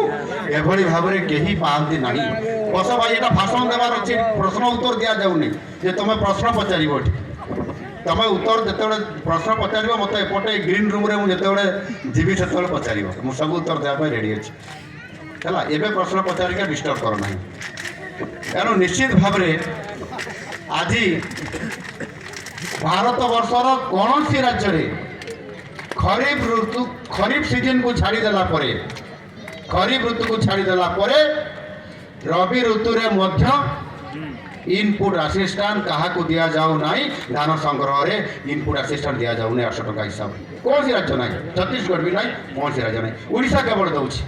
ଏଭଳି ଭାବରେ କେହି ପାଆନ୍ତି ନାହିଁ। ବସ ଭାଇ, ଏଇଟା ଭାଷଣ ଦେବାର ଅଛି, ପ୍ରଶ୍ନ ଉତ୍ତର ଦିଆଯାଉନି ଯେ ତୁମେ ପ୍ରଶ୍ନ ପଚାରିବ। ଏଠି ତୁମେ ଉତ୍ତର ଯେତେବେଳେ ପ୍ରଶ୍ନ ପଚାରିବ ମୋତେ ଏପଟେ ଗ୍ରୀନ୍ ରୁମ୍ରେ ମୁଁ ଯେତେବେଳେ ଯିବି ସେତେବେଳେ ପଚାରିବ, ମୁଁ ସବୁ ଉତ୍ତର ଦେବା ପାଇଁ ରେଡ଼ି ଅଛି ହେଲା। ଏବେ ପ୍ରଶ୍ନ ପଚାରିକି ଡିଷ୍ଟର୍ବ କର ନାହିଁ। ତେଣୁ ନିଶ୍ଚିତ ଭାବରେ ଆଜି ଭାରତ ବର୍ଷର କୌଣସି ରାଜ୍ୟରେ ଖରିଫ ସିଜନକୁ ଛାଡ଼ିଦେଲା ପରେ, ଖରିଫ ଋତୁକୁ ଛାଡ଼ିଦେଲା ପରେ ରବି ଋତୁରେ ମଧ୍ୟ ଇନପୁଟ୍ ଆସିଷ୍ଟାଣ୍ଟ କାହାକୁ ଦିଆଯାଉ ନାହିଁ। ଧାନ ସଂଗ୍ରହରେ ଇନପୁଟ୍ ଆସିଷ୍ଟାଣ୍ଟ ଦିଆଯାଉନି 800 ଟଙ୍କା ହିସାବରେ। କୌଣସି ରାଜ୍ୟ ନାହିଁ, ଛତିଶଗଡ଼ ବି ନାହିଁ, କୌଣସି ରାଜ୍ୟ ନାହିଁ। ଓଡ଼ିଶା କେବଳ ଦେଉଛି।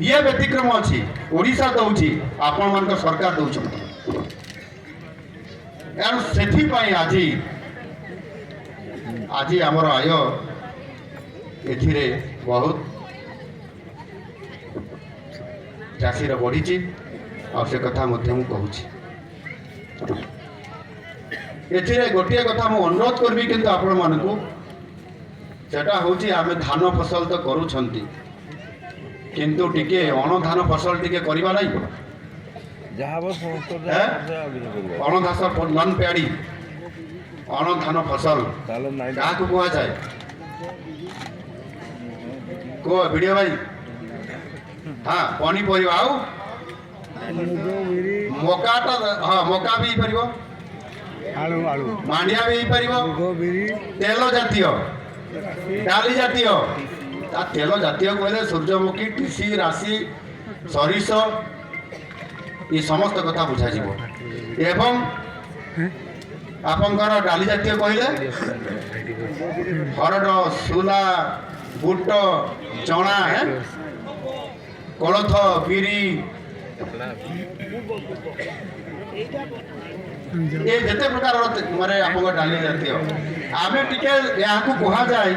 ଇଏ ବ୍ୟତିକ୍ରମ ଅଛି, ଓଡ଼ିଶା ଦେଉଛି, ଆପଣମାନଙ୍କ ସରକାର ଦେଉଛନ୍ତି। ତେଣୁ ସେଥିପାଇଁ ଆଜି ଆମର ଆୟ ଏଥିରେ ବହୁତ ଚାଷୀର ବଢ଼ିଛି, ଆଉ ସେ କଥା ମଧ୍ୟ ମୁଁ କହୁଛି। ଏଥିରେ ଗୋଟିଏ କଥା ମୁଁ ଅନୁରୋଧ କରିବି କିନ୍ତୁ ଆପଣମାନଙ୍କୁ, ସେଟା ହେଉଛି ଆମେ ଧାନ ଫସଲ ତ କରୁଛନ୍ତି କିନ୍ତୁ ଟିକେ ଅଣଧାନ ଫସଲ ଟିକେ କରିବା ନାହିଁ। ଅଣଧାନ ନନ୍ ପ୍ୟାଡ଼ି ଅଣଧାନ ଫସଲ କାହାକୁ କୁହାଯାଏ? କୁହ ଭିଡ଼ିଓ ଭାଇ। ହଁ, ପନିପରିବା ଆଉ ମକାଟା, ହଁ ମକା ବି ହେଇପାରିବ, ମାଣ୍ଡିଆ ବି ହେଇପାରିବ, ତେଲ ଜାତୀୟ, ଡାଲି ଜାତୀୟ। ତା ତେଲ ଜାତୀୟ କହିଲେ ସୂର୍ଯ୍ୟମୁଖୀ, ଟିସି, ରାଶି, ସୋରିଷ ଏ ସମସ୍ତ କଥା ବୁଝାଯିବ। ଏବଂ ଆପଣଙ୍କର ଡାଲି ଜାତୀୟ କହିଲେ ହରଡ଼, ସୋଲା, ବୁଟ, ଚଣା, କୋଳଥ, ବିରି, ଏ ଯେତେ ପ୍ରକାର ମାନେ ଆପଣଙ୍କ ଡାଲି ଜାତୀୟ ଆମେ ଟିକେ ଏହାକୁ କୁହାଯାଏ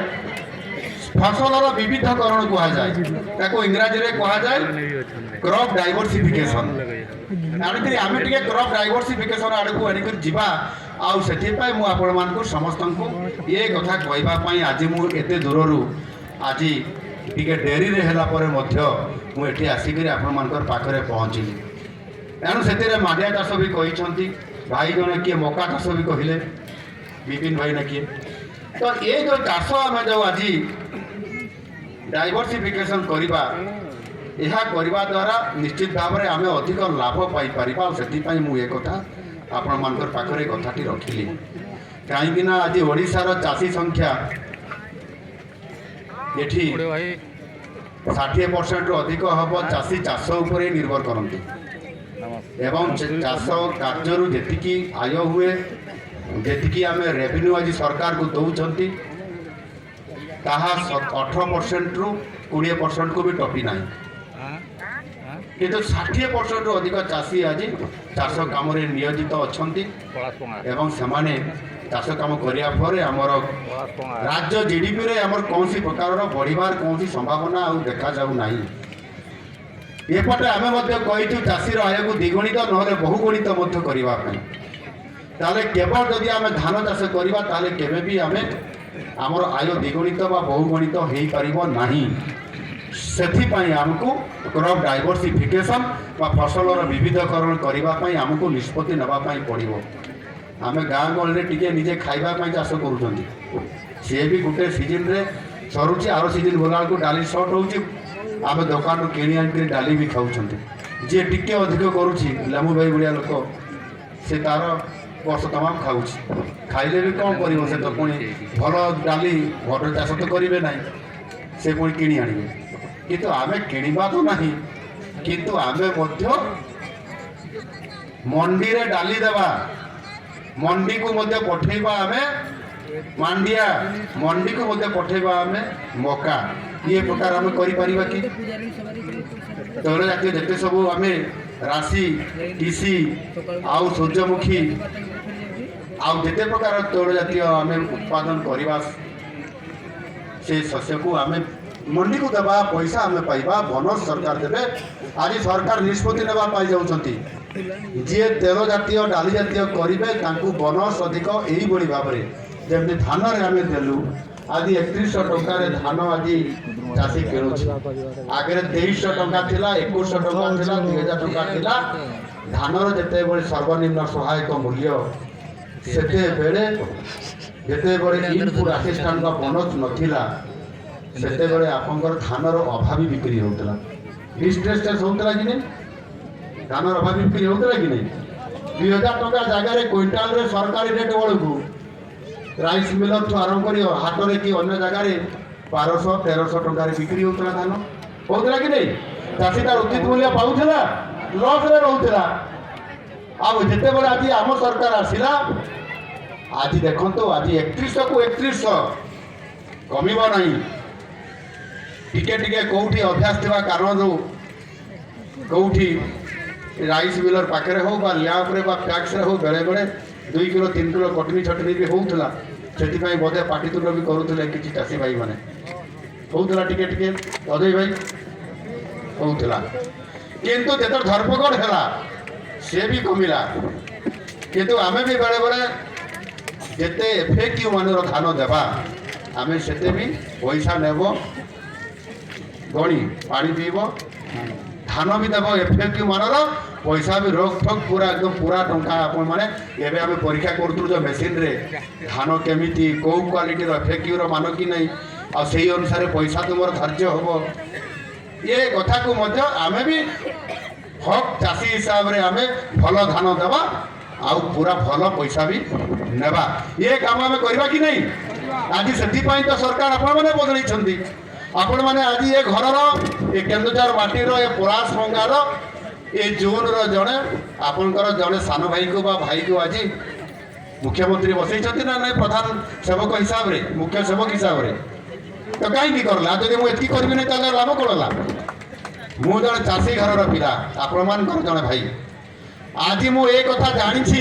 ଫସଲର ବିବିଧକରଣ କୁହାଯାଏ, ତାକୁ ଇଂରାଜୀରେ କୁହାଯାଏ କ୍ରପ୍ ଡାଇଭର୍ସିଫିକେସନ୍। ଆଣିକରି ଆମେ ଟିକେ କ୍ରପ୍ ଡାଇଭର୍ସିଫିକେସନ୍ ଆଡ଼କୁ ଆଣିକରି ଯିବା। ଆଉ ସେଥିପାଇଁ ମୁଁ ଆପଣମାନଙ୍କୁ ସମସ୍ତଙ୍କୁ ଏ କଥା କହିବା ପାଇଁ ଆଜି ମୁଁ ଏତେ ଦୂରରୁ ଆଜି ଟିକେ ଡେରିରେ ହେଲା ପରେ ମଧ୍ୟ ମୁଁ ଏଠି ଆସିକରି ଆପଣମାନଙ୍କର ପାଖରେ ପହଞ୍ଚିଲି। ତେଣୁ ସେଥିରେ ମାଣ୍ଡିଆ ଚାଷ ବି କହିଛନ୍ତି, ଭାଇ ଜଣେ କିଏ ମକା ଚାଷ ବି କହିଲେ, ବିପିନ ଭାଇ ନା କିଏ। ତ ଏ ଯେଉଁ ଚାଷ ଆମେ ଯେଉଁ ଆଜି ଡାଇଭର୍ସିଫିକେସନ୍ କରିବା, ଏହା କରିବା ଦ୍ୱାରା ନିଶ୍ଚିତ ଭାବରେ ଆମେ ଅଧିକ ଲାଭ ପାଇପାରିବା। ଆଉ ସେଥିପାଇଁ ମୁଁ ଏ କଥା ଆପଣମାନଙ୍କର ପାଖରେ ଏ କଥାଟି ରଖିଲି। କାହିଁକିନା ଆଜି ଓଡ଼ିଶାର ଚାଷୀ ସଂଖ୍ୟା ଏଠି 60%ରୁ ଅଧିକ ହେବ ଚାଷୀ ଚାଷ ଉପରେ ନିର୍ଭର କରନ୍ତି ଏବଂ ଚାଷ କାର୍ଯ୍ୟରୁ ଯେତିକି ଆୟ ହୁଏ, ଯେତିକି ଆମେ ରେଭିନ୍ୟୁ ଆଜି ସରକାରକୁ ଦେଉଛନ୍ତି, ତାହା 18%ରୁ 20%କୁ ବି ଟପି ନାହିଁ। କିନ୍ତୁ 60%ରୁ ଅଧିକ ଚାଷୀ ଆଜି ଚାଷ କାମରେ ନିୟୋଜିତ ଅଛନ୍ତି ଏବଂ ସେମାନେ ଚାଷ କାମ କରିବା ପରେ ଆମର ରାଜ୍ୟ ଜିଡିପିରେ ଆମର କୌଣସି ପ୍ରକାରର ବଢ଼ିବାର କୌଣସି ସମ୍ଭାବନା ଆଉ ଦେଖାଯାଉ ନାହିଁ। ଏପଟେ ଆମେ ମଧ୍ୟ କହିଛୁ ଚାଷୀର ଆୟକୁ ଦ୍ୱିଗୁଣିତ ନହେଲେ ବହୁଗୁଣିତ ମଧ୍ୟ କରିବା ପାଇଁ। ତାହେଲେ କେବଳ ଯଦି ଆମେ ଧାନ ଚାଷ କରିବା ତାହେଲେ କେବେ ବି ଆମେ ଆମର ଆୟ ଦ୍ୱିଗୁଣିତ ବା ବହୁଗୁଣିତ ହେଇପାରିବ ନାହିଁ। ସେଥିପାଇଁ ଆମକୁ କ୍ରପ୍ ଡାଇଭର୍ସିଫିକେସନ୍ ବା ଫସଲର ବିବିଧକରଣ କରିବା ପାଇଁ ଆମକୁ ନିଷ୍ପତ୍ତି ନେବା ପାଇଁ ପଡ଼ିବ। ଆମେ ଗାଁ ଗହଳିରେ ଟିକେ ନିଜେ ଖାଇବା ପାଇଁ ଚାଷ କରୁଛନ୍ତି, ସିଏ ବି ଗୋଟେ ସିଜିନ୍ରେ ସରୁଛି, ଆର ସିଜିନ୍ ଗଲାବେଳକୁ ଡାଲି ସର୍ଟ ହେଉଛି, ଆମେ ଦୋକାନରୁ କିଣି ଆଣିକରି ଡାଲି ବି ଖାଉଛନ୍ତି। ଯିଏ ଟିକେ ଅଧିକ କରୁଛି, ଲେମ୍ବୁ ଭାଇ ଭଳିଆ ଲୋକ, ସେ ତାର ବର୍ଷ ତମାମ ଖାଉଛି। ଖାଇଲେ ବି କ'ଣ କରିବ, ସେ ତ ପୁଣି ଭଲ ଡାଲି ଭଲ ଚାଷ ତ କରିବେ ନାହିଁ, ସେ ପୁଣି କିଣି ଆଣିବେ। କିନ୍ତୁ ଆମେ କିଣିବା ତ ନାହିଁ, କିନ୍ତୁ ଆମେ ମଧ୍ୟ ମଣ୍ଡିରେ ଡାଲି ଦେବା, ମଣ୍ଡିକୁ ମଧ୍ୟ ପଠେଇବା ଆମେ ମାଣ୍ଡିଆ, ମଣ୍ଡିକୁ ମଧ୍ୟ ପଠେଇବା ଆମେ ମକା। ଇଏ ପ୍ରକାର ଆମେ କରିପାରିବା କି? ତୈଳ ଜାତୀୟ ଯେତେ ସବୁ ଆମେ ରାଶି, ଟିସି ଆଉ ସୂର୍ଯ୍ୟମୁଖୀ ଆଉ ଯେତେ ପ୍ରକାର ତୈଳ ଜାତୀୟ ଆମେ ଉତ୍ପାଦନ କରିବା, ସେ ଶସ୍ୟକୁ ଆମେ ମଣ୍ଡିକୁ ଦେବା, ପଇସା ଆମେ ପାଇବା, ବୋନସ୍ ସରକାର ଦେବେ। ଆଜି ସରକାର ନିଷ୍ପତ୍ତି ନେବା ପାଇଁ ଯାଉଛନ୍ତି, ଯିଏ ତେଲ ଜାତୀୟ ଡାଲି ଜାତୀୟ କରିବେ ତାଙ୍କୁ ବୋନସ୍ ଅଧିକ ଏଇଭଳି ଭାବରେ ଯେମିତି ଧାନରେ ଆମେ ଦେଲୁ। ଆଜି 3100 ଟଙ୍କାରେ ଧାନ ଆଜି ଚାଷୀ କିଣୁଛି। ଆଗରେ 2300 ଟଙ୍କା ଥିଲା, 2100 ଟଙ୍କା ଥିଲା, 2000 ଟଙ୍କା ଥିଲା ଧାନର ଯେତେବେଳେ ସର୍ବନିମ୍ନ ସହାୟକ ମୂଲ୍ୟ। ସେତେବେଳେ ଯେତେବେଳେ ଇନପୁଟ୍ ଆସିଷ୍ଟାଣ୍ଟ ବା ବୋନସ୍ ନଥିଲା, ସେତେବେଳେ ଆପଣଙ୍କର ଧାନର ଅଭାବୀ ବିକ୍ରି ହେଉଥିଲା, ଡିଷ୍ଟ୍ରେସ୍ ହେଉଥିଲା କି ନାହିଁ? ଧାନର ଅଭାବୀ ବିକ୍ରି ହେଉଥିଲା କି ନାହିଁ? 2000 ଟଙ୍କା ଜାଗାରେ କ୍ୱିଣ୍ଟାଲରେ ସରକାରୀ ରେଟ୍ ବେଳକୁ ରାଇସ୍ ମିଲରଠୁ ଆରମ୍ଭ କରି ହାଟରେ କି ଅନ୍ୟ ଜାଗାରେ 1200-1300 ଟଙ୍କାରେ ବିକ୍ରି ହେଉଥିଲା ଧାନ। ହେଉଥିଲା କି ନାହିଁ? ଚାଷୀ ତାର ଉଚିତ ମୂଲ୍ୟ ପାଉଥିଲା, ଲସ୍ରେ ରହୁଥିଲା। ଆଉ ଯେତେବେଳେ ଆଜି ଆମ ସରକାର ଆସିଲା, ଆଜି ଦେଖନ୍ତୁ ଆଜି 3100କୁ 3100 କମିବ ନାହିଁ। ଟିକେ ଟିକେ କେଉଁଠି ଅଭ୍ୟାସ ଥିବା କାରଣରୁ କେଉଁଠି ରାଇସ୍ ମିଲର ପାଖରେ ହେଉ ବା ଲ୍ୟା ଉପରେ ବା ପ୍ୟାକ୍ସରେ ହେଉ ବେଳେବେଳେ 2 କିଲୋ 3 କିଲୋ କଟନୀ ଛଟନୀ ବି ହେଉଥିଲା। ସେଥିପାଇଁ ବୋଧେ ପାଟିତୁଣ୍ଡ ବି କରୁଥିଲେ କିଛି ଚାଷୀ ଭାଇମାନେ, ହେଉଥିଲା ଟିକେ ଟିକେ ଅଜୟ ଭାଇ ହେଉଥିଲା। କିନ୍ତୁ ଯେତେବେଳେ ଧର୍ମଗଡ଼ ହେଲା ସେ ବି କମିଲା। କିନ୍ତୁ ଆମେ ବି ବେଳେବେଳେ ଯେତେ ଏଫେକ୍ଟିଭ୍ ମାନର ଧାନ ଦେବା, ଆମେ ସେତେ ବି ପଇସା ନେବ, ଗଣି ପାଣି ପିଇବ, ଧାନ ବି ଦେବ ଏଫେକ୍ଟିଭ୍ ମାନର, ପଇସା ବି ରୋକ ଠୋକ ପୁରା ଏକଦମ ପୁରା ଟଙ୍କା। ଆପଣମାନେ ଏବେ ଆମେ ପରୀକ୍ଷା କରୁଥିଲୁ ଯେ ମେସିନ୍ରେ ଧାନ କେମିତି କେଉଁ କ୍ୱାଲିଟିର ଏଫେକ୍ଟିଭ୍ର ମାନ କି ନାହିଁ, ଆଉ ସେଇ ଅନୁସାରେ ପଇସା ତୁମର ଧାର୍ଯ୍ୟ ହେବ। ଏ କଥାକୁ ମଧ୍ୟ ଆମେ ବି ହକ୍ ଚାଷୀ ହିସାବରେ ଆମେ ଭଲ ଧାନ ଦେବା ଆଉ ପୁରା ଭଲ ପଇସା ବି ନେବା। ଏ କାମ ଆମେ କରିବା କି ନାହିଁ? ଆଜି ସେଥିପାଇଁ ତ ସରକାର ଆପଣମାନେ ବଦଳେଇଛନ୍ତି। ଆପଣମାନେ ଆଜି ଏ ଘରର ଏ କେନ୍ଦୁଝର ମାଟିର ଏ ପଳାଶ ଭଙ୍ଗାର ଏ ଜୋନ୍ର ଜଣେ ଆପଣଙ୍କର ଜଣେ ସାନ ଭାଇକୁ ବା ଭାଇକୁ ଆଜି ମୁଖ୍ୟମନ୍ତ୍ରୀ ବସେଇଛନ୍ତି ନା ନାହିଁ? ପ୍ରଧାନ ସେବକ ହିସାବରେ, ମୁଖ୍ୟ ସେବକ ହିସାବରେ। ତ କାହିଁକି କରଲା? ଯଦି ମୁଁ ଏତିକି କରିବି ନାହିଁ ତାହେଲେ ଲାଭ କ'ଣ ହେଲା? ମୁଁ ଜଣେ ଚାଷୀ ଘରର ପିଲା, ଆପଣମାନଙ୍କର ଜଣେ ଭାଇ। ଆଜି ମୁଁ ଏ କଥା ଜାଣିଛି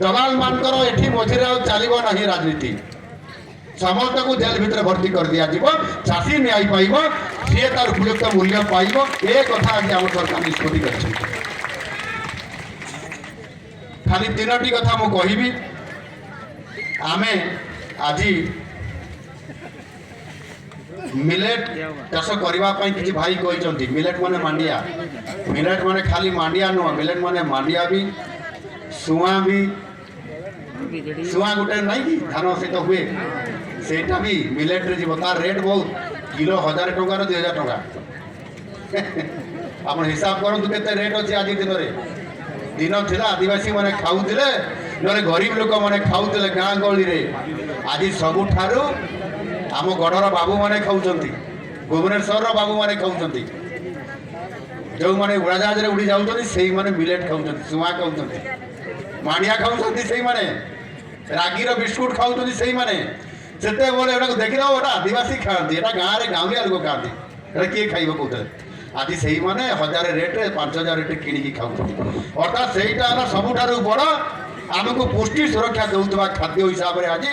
दलाल मानकर एठी मझिरे आ चलिबो नाही राजनीति समस्त को जेल भितर भर्ती कर दिया जीवो चाषी न्याय पाइब सी तार उपयुक्त मूल्य पाइब ए कथा आज आम सरकार निष्पत्ति कर खाली 3टी कथा मु कहिबी आमे आज मिलेट चाष करने किसी भाई कहते मिलेट माने मांडिया मिलेट माने खाली मांडिया नुह मिलेट माने मांडिया भी सुआ गोटे नहीं कि धान सहित हुए सेटा भी मिलेट रे जीव तार रेट बहुत किलो 1000 टंका 2000 टंका आप हिसाब करूँ केते रेट अच्छे आज दिन थिला आदिवासी माने खाऊले ना गरीब लोक मैंने खाऊले गाँ गहली आज सबुठारू आम गढ़र बाबू माने खाऊंट भुवनेश्वर बाबू माने खाऊंट जो मैंने उड़ाजाज उड़ी जाऊँच से मिलेट खाऊंट सुआ खाऊंट मांडिया खाऊंट से रागीर बिस्कुट खाऊंट से देखी दो आदिवासी खाती गाँव में गाँवलिया लोग खाती किए खाइब कौन आज से 1000 रेट 5000 रेट किणी खाऊ अर्थात से सबुठ बड़ आमको पुष्टि सुरक्षा दूसरा खाद्य हिसाब से आज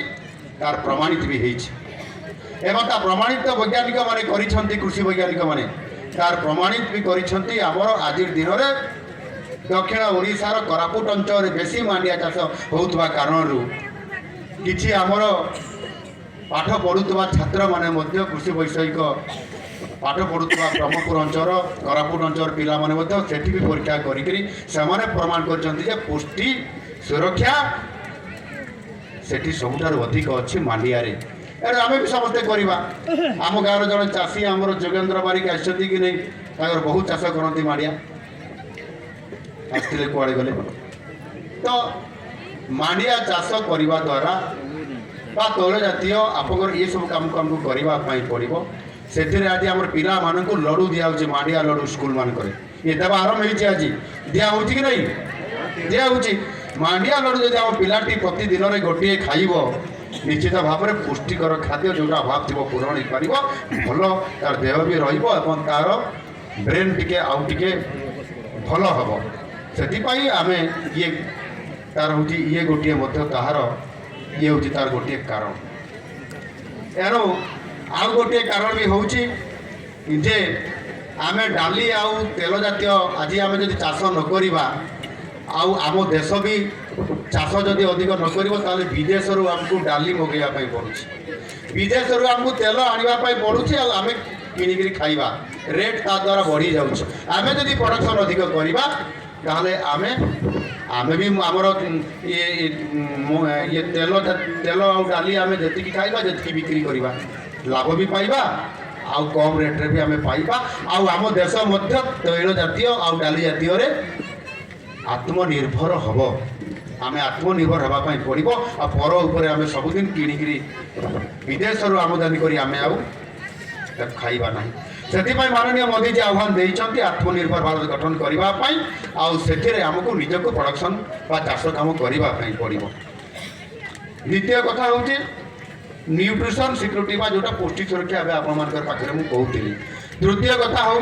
तार प्रमाणित भी होती एवं ता प्रमाणित वैज्ञानिक माने करिसेंती कृषि वैज्ञानिक माने तार प्रमाणित भी करिसेंती आमर आज दिन में दक्षिण ओडिशार कोरापुट अंचल बेसी मांडिया चाष होउतबा कारणरू किछि आमर पाठ पढ़ुवा छात्र माने मध्य कृषि वैषयिक पाठ पढ़ुवा ब्रह्मपुर अंचल कोरापुट अंचल पिला माने मध्य सेठी भी परीक्षा करिकरी सेमाने प्रमाण करछंती जे पुष्टि सुरक्षा सेठी सबुठारु अधिक अछि मांडिया रे एरो आमे भी समस्ते करवा आम गाँव जन चाषी आमर जोगेन्द्र बारिक आसती कि नहीं ताकर बहुत चाष करती माड़िया आसते कुआड़े गले तो मांडिया चाष करने द्वारा तैल जातीय आप ये सब काम को आमको करने पड़ो से आज आम पिला मानक लड़ू दिखे मांडिया लड़ू स्कूल मानक ये देवा आरंभ होती आज दिहूँ कि नहीं दिहूँ मांडिया लड़ू जब आम पिलाटी प्रतिदिन गोटे खाइब निश्चित भाव में पुष्टिकर खाद्य जो अभाव थी पूरण हो पार भल तार देह भी तार ब्रेन टिके आउ टिके भल हम से आम ये तार हूँ ये गोटे तार ये हूँ तार गोटे कारण एणु आउ गोटे कारण भी हूँ जे आम डाली आउ तेल जातीय आज आम जो चाष नकरिबा आउ आम देश भी चाष जदि अधिक न कर विदेश आमको डाली मगैवाई पड़ू विदेश आमको तेल आने पड़ूँ आम किणिकी खाइबा रेट ता द्वारा बढ़ी जाऊँ आम जदि प्रोडक्शन अधिक करवा ताहले आम भी आमर ये तेल तेल आ डाली आम जी खाइबा जी बिक्री करवा लाभ भी पाइबा आउ कम रेट्रे भी आम पाइबा आम देश तैल जातीय आउ डाली जातीय आत्मनिर्भर हम आम आत्मनिर्भर होगापाई पड़ो आ पर उपर आम सबुदिन किणिकी विदेश आमदानी करी आम आउ खाइबा ना से माननीय मोदी जी आह्वान देते आत्मनिर्भर भारत गठन करने आउे आमको निजक प्रोडक्शन बा चाष कम करने पड़ो द्वितीय कथा हूँ न्यूट्रिशन सिक्योरिटी बा जोटा पुष्टि सुरक्षा आपण पाखे मुझे कहती तृतीय कथा हूँ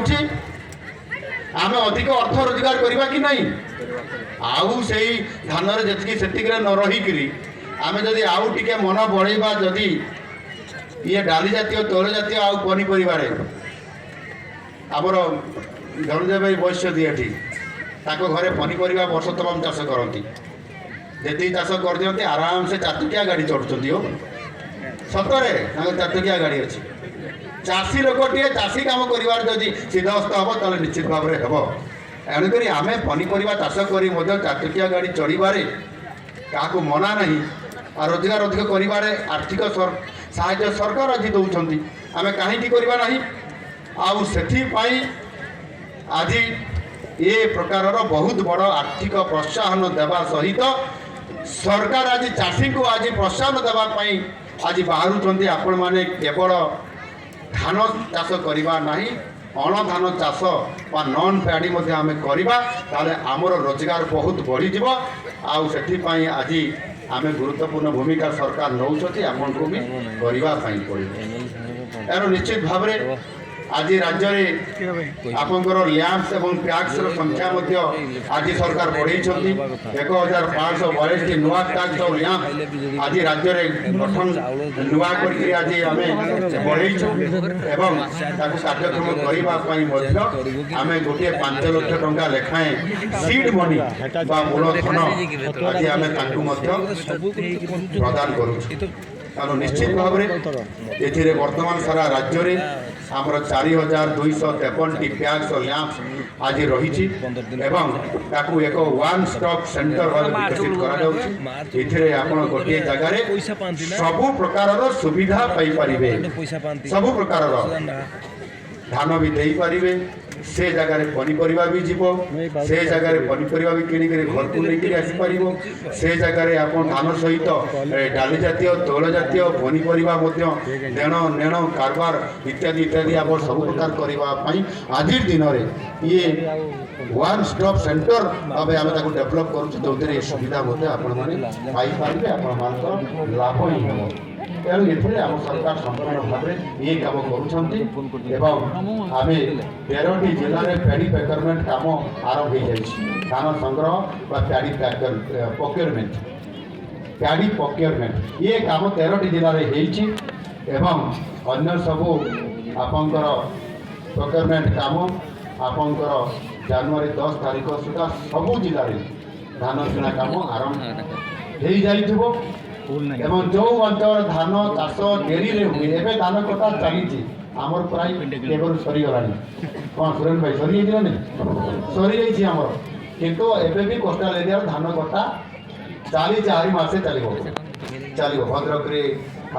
आम अधिक अर्थ रोजगार करवा कि नहीं आउ से धान जी से न रहीकि आम जदि आउ टे मन बढ़ेबा जदि ये डाली जातीय तैल जातीय आउ पनीपरिबार आमर धनुदेव वैश्य दिएठी घरे पनीपरिया वर्ष तमाम चाष करती जी चाष कर दिखती आराम से 4 चकिया गाड़ी चढ़ुंट हो सतरे 4 चकिया गाड़ी अच्छी चाषी लोकटे चाषी कम कर सीधास्त हम तो निश्चित भाव में हम एणुक आम पनीपरिया चाष कर 4 चकिया गाड़ी चढ़वे क्या मना नहीं आ रोजगार अधिक कर आर्थिक साहाय्य सरकार आज दौरान आम कहीं करवा ना आउ से आज ये प्रकार बहुत बड़ आर्थिक प्रोत्साहन देवा सहित सरकार आज चाषी को आज प्रोत्साहन देवाई आज बाहर आपण मैंने केवल धान चाष करवा ना अण धान चाष बा नॉन पैडी आम करवा आमर रोजगार बहुत बढ़ी आउ से आज आम गुरुत्वपूर्ण भूमिका सरकार नौ आपन को भी करने पड़ो एणु निश्चित भाव में ଆଜି ରାଜ୍ୟରେ ଆପଣଙ୍କର ଲ୍ୟାମ୍ପ ଏବଂ ପ୍ୟାକ୍ସର ସଂଖ୍ୟା ମଧ୍ୟ ଆଜି ସରକାର ବଢ଼େଇଛନ୍ତି। 1542ଟି ନୂଆ ପ୍ୟାକ୍ସ ଆଉ ଲ୍ୟାମ୍ପ ଆଜି ରାଜ୍ୟରେ ଗଠନ ନୂଆ କରିକି ଆଜି ଆମେ ବଢ଼େଇଛୁ ଏବଂ ତାକୁ କାର୍ଯ୍ୟକ୍ରମ କରିବା ପାଇଁ ମଧ୍ୟ ଆମେ ଗୋଟିଏ 5 ଲକ୍ଷ ଟଙ୍କା ଲେଖାଏଁ ସିଡ୍ ମନି ବା ମୂଳଧନ ଆଜି ଆମେ ତାଙ୍କୁ ମଧ୍ୟ ପ୍ରଦାନ କରୁଛୁ। ତେଣୁ ନିଶ୍ଚିତ ଭାବରେ ଏଥିରେ ବର୍ତ୍ତମାନ ସାରା ରାଜ୍ୟରେ ଆମର 4253ଟି ପ୍ୟାକ୍ସ ଓ ଲ୍ୟାମ୍ପ ଆଜି ରହିଛି ଏବଂ ତାକୁ ଏକ ୱାନ୍ ଷ୍ଟପ୍ ସେଣ୍ଟର ଭାବେ ବିକଶିତ କରାଯାଉଛି। ଏଥିରେ ଆପଣ ଗୋଟିଏ ଜାଗାରେ ସବୁ ପ୍ରକାରର ସୁବିଧା ପାଇପାରିବେ, ସବୁ ପ୍ରକାରର ଧାନ ବି ଦେଇପାରିବେ, ସେ ଜାଗାରେ ପନିପରିବା ବି ଯିବ, ସେ ଜାଗାରେ ପନିପରିବା ବି କିଣିକରି ଘରକୁ ନେଇକରି ଆସିପାରିବ, ସେ ଜାଗାରେ ଆପଣ ଧାନ ସହିତ ଡାଲି ଜାତୀୟ ତୈଳ ଜାତୀୟ ପନିପରିବା ମଧ୍ୟ ଦେଣ ନେଣ କାରବାର ଇତ୍ୟାଦି ଇତ୍ୟାଦି ଆପଣ ସବୁ ପ୍ରକାର କରିବା ପାଇଁ ଆଜିର ଦିନରେ ଇଏ ୱାନ୍ ଷ୍ଟପ୍ ସେଣ୍ଟର ଭାବେ ଆମେ ତାକୁ ଡେଭଲପ୍ କରୁଛୁ, ଯେଉଁଥିରେ ଏ ସୁବିଧା ମଧ୍ୟ ଆପଣମାନେ ପାଇପାରିବେ, ଆପଣମାନଙ୍କର ଲାଭ ହିଁ ହେବ। ତେଣୁ ଏଥିରେ ଆମ ସରକାର ସମ୍ପୂର୍ଣ୍ଣ ଭାବରେ ଇଏ କାମ କରୁଛନ୍ତି ଏବଂ ଆମେ 13ଟି ଜିଲ୍ଲାରେ ପ୍ୟାଡି ପ୍ୟାକରମେଣ୍ଟ କାମ ଆରମ୍ଭ ହୋଇଯାଇଛି। ଧାନ ସଂଗ୍ରହ ବା ପ୍ୟାଡି ପ୍ରୋକ୍ୟୁରମେଣ୍ଟ ଇଏ କାମ 13ଟି ଜିଲ୍ଲାରେ ହେଇଛି ଏବଂ ଅନ୍ୟ ସବୁ ଆପଣଙ୍କର ପ୍ରୋକ୍ୟୁରମେଣ୍ଟ କାମ ଆପଣଙ୍କର ଜାନୁଆରୀ 10 ତାରିଖ ସୁଦ୍ଧା ସବୁ ଜିଲ୍ଲାରେ ଧାନ କିଣା କାମ ଆରମ୍ଭ ହେଇଯାଇଥିବ ଏବଂ ଯେଉଁ ଅଞ୍ଚଳ ଧାନ ଚାଷ ଡେରିରେ ହୁଏ, ଏବେ ଧାନ କଟା ଚାଲିଛି, ଆମର ପ୍ରାୟ କେବଳ ସରିଗଲାଣି। କ'ଣ ସୁରେନ ଭାଇ ସରିଯାଇଛି ନା ନାହିଁ? ସରିଯାଇଛି ଆମର, କିନ୍ତୁ ଏବେ ବି କୋଷ୍ଟାଲ ଏରିଆର ଧାନ କଟା ଚାଲିଛି, ଆହୁରି ମାସେ ଚାଲିବ। ଭଦ୍ରକରେ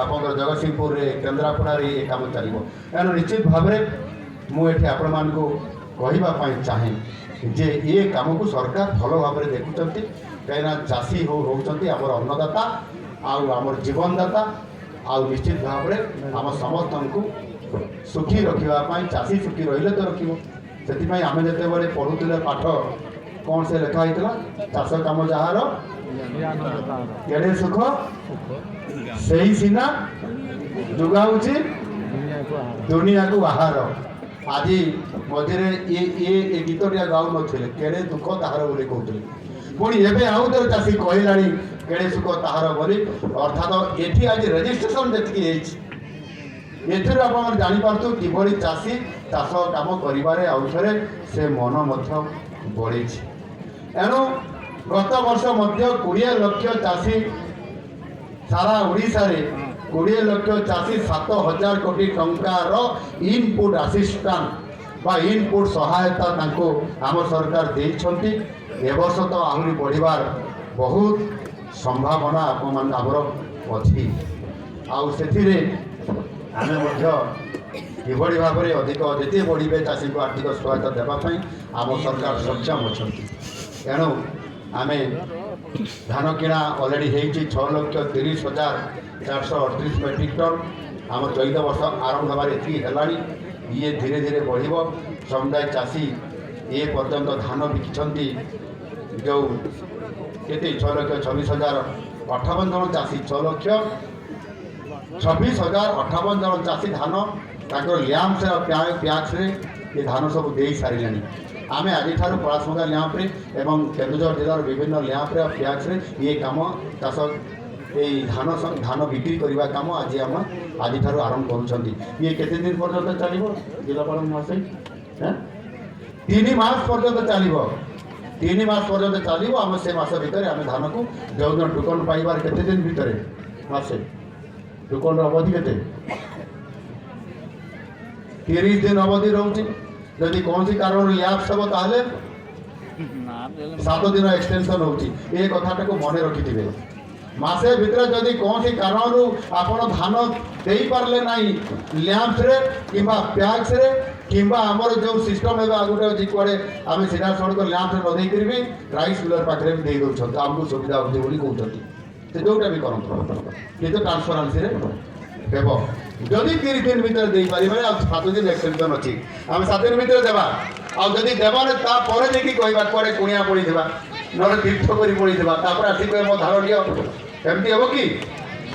ଆପଣଙ୍କର ଜଗତସିଂହପୁରରେ କେନ୍ଦ୍ରାପଡ଼ାରେ ଏ କାମ ଚାଲିବ। ତେଣୁ ନିଶ୍ଚିତ ଭାବରେ ମୁଁ ଏଠି ଆପଣମାନଙ୍କୁ କହିବା ପାଇଁ ଚାହେଁ ଯେ ଏ କାମକୁ ସରକାର ଭଲ ଭାବରେ ଦେଖୁଛନ୍ତି, କାହିଁକିନା ଚାଷୀ ହେଉଛନ୍ତି ଆମର ଅନ୍ନଦାତା ଆଉ ଆମର ଜୀବନଦାତା, ଆଉ ନିଶ୍ଚିତ ଭାବରେ ଆମ ସମସ୍ତଙ୍କୁ ସୁଖୀ ରଖିବା ପାଇଁ ଚାଷୀ ସୁଖୀ ରହିଲେ ତ ରଖିବ। ସେଥିପାଇଁ ଆମେ ଯେତେବେଳେ ପଢ଼ୁଥିଲେ ପାଠ କ'ଣ ସେ ଲେଖା ହେଇଥିଲା, ଚାଷ କାମ ଯାହାର କେଡ଼େ ସୁଖ ସେହି ସିନା ଯୋଗାଉଛି ଦୁନିଆକୁ ଆହାର। ଆଜି ମଝିରେ ଏ ଗୀତଟିଆ ଗାଉନଥିଲେ, କେଡ଼େ ଦୁଃଖ ତାହାର ବୋଲି କହୁଥିଲେ, ପୁଣି ଏବେ ଆଉ ଥରେ ଚାଷୀ କହିଲାଣି କେଡ଼େ ସୁଖ ତାହାର ବୋଲି। ଅର୍ଥାତ୍ ଏଠି ଆଜି ରେଜିଷ୍ଟ୍ରେସନ୍ ଯେତିକି ହେଇଛି, ଏଥିରୁ ଆପଣମାନେ ଜାଣିପାରୁଥିବେ କିଭଳି ଚାଷୀ ଚାଷ କାମ କରିବାରେ ଆଉ ଥରେ ସେ ମନ ମଧ୍ୟ ବଢ଼ିଛି। ଏଣୁ ଗତ ବର୍ଷ ମଧ୍ୟ 20 ଲକ୍ଷ ଚାଷୀ ସାରା ଓଡ଼ିଶାରେ 20 ଲକ୍ଷ ଚାଷୀ 7,000 କୋଟି ଟଙ୍କାର ଇନପୁଟ୍ ଆସିଷ୍ଟାଣ୍ଟ ବା ଇନପୁଟ୍ ସହାୟତା ତାଙ୍କୁ ଆମ ସରକାର ଦେଇଛନ୍ତି। ଏ ବର୍ଷ ତ ଆହୁରି ବଢ଼ିବାର ବହୁତ ସମ୍ଭାବନା ଆମର ଅଛି। ଆଉ ସେଥିରେ ଆମେ ମଧ୍ୟ କିଭଳି ଭାବରେ ଅଧିକ ଯେତେ ବଢ଼ିବେ ଚାଷୀଙ୍କୁ ଆର୍ଥିକ ସହାୟତା ଦେବା ପାଇଁ ଆମ ସରକାର ସକ୍ଷମ ଅଛନ୍ତି। ଏଣୁ ଆମେ ଧାନ କିଣା ଅଲରେଡ଼ି ହେଇଛି 6,30,438 ମେଟ୍ରିକ୍ ଟନ୍। ଆମ ଚଳିତ ବର୍ଷ ଆରମ୍ଭ ହେବାରେ ଏତିକି ହେଲାଣି, ଇଏ ଧୀରେ ଧୀରେ ବଢ଼ିବ। ସମୁଦାୟ ଚାଷୀ ଏ ପର୍ଯ୍ୟନ୍ତ ଧାନ ବିକିଛନ୍ତି ଯେଉଁ କେତେ 6,26,058 ଜଣ ଚାଷୀ, 6,26,058 ଜଣ ଚାଷୀ ଧାନ ତାଙ୍କର ଲ୍ୟାମ୍ପରେ ଆଉ ପ୍ୟାକ୍ସରେ ଏ ଧାନ ସବୁ ଦେଇ ସାରିଲେଣି। ଆମେ ଆଜିଠାରୁ ପଳାଶମଙ୍ଗା ଲ୍ୟାମ୍ପରେ ଏବଂ କେନ୍ଦୁଝର ଜିଲ୍ଲାର ବିଭିନ୍ନ ଲ୍ୟାମ୍ପରେ ଆଉ ପ୍ୟାକ୍ସରେ ଇଏ କାମ ଚାଷ এই ধান বিক্রি করা কাম আজঠার আরম্ভ করছেন। ইয়ে কেতে দিন পর্যন্ত চালিব জেলাপাল মহাশয়? হ্যাঁ, 3 মাস পর্যন্ত চালিব। 3 মাস পর্যন্ত চালিব। আমি সে মাস ভিতরে আমি ধানকু যৌদিন টুকন পাইবার কেতে দিন ভিতরে মাসে টুকন অবধি কেতে 30 দিন অবধি রয়েছে। যদি কৌশি কারণ ল্যাপস হব তাহলে 7 দিন এক্সটেনশন হচ্ছে। এই কথাটাকে মনে রখিথিবে। মাসে ভিতরে যদি কৌশি কারণରୁ ଆପଣ ଧାନ ଦେଇପାରିଲେ ନାହିଁ ଲ୍ୟାମ୍ପରେ କିମ୍ବା ପ୍ୟାକ୍ସରେ କିମ୍ବା ଆମର ଯେଉଁ ସିଷ୍ଟମ୍ ଏବେ ଆଉ ଗୋଟେ ଅଛି କୁଆଡ଼େ ଆମେ ସିଧାସଳଖ ଲ୍ୟାମ୍ପରେ ନ ଦେଇକରି ବି ରାଇସ୍ ମିଲର ପାଖରେ ବି ଦେଇ ଦେଉଛନ୍ତି, ଆମକୁ ସୁବିଧା ହେଉଛି ବୋଲି କହୁଛନ୍ତି। ସେ ଯେଉଁଟା ବି କରନ୍ତୁ କିନ୍ତୁ ଟ୍ରାନ୍ସପାରାନ୍ସିରେ ଦେବ। ଯଦି 30 ଦିନ ଭିତରେ ଦେଇପାରିବେ ଆଉ 7 ଦିନ ଏକ୍ସଟେନସନ୍ ଅଛି, ଆମେ 7 ଦିନ ଭିତରେ ଦେବା। ଆଉ ଯଦି ଦେବାନି ତାପରେ ଯାଇକି କହିବା କୁଆଡ଼େ କୁଣିଆ ପଡ଼ିଥିବା ନହେଲେ ତୀର୍ଥ କରି ପଡ଼ିଥିବା ତାପରେ ଆସିକି ମୋ ଧାନ ଦିଅ, ଏମିତି ହେବ କି?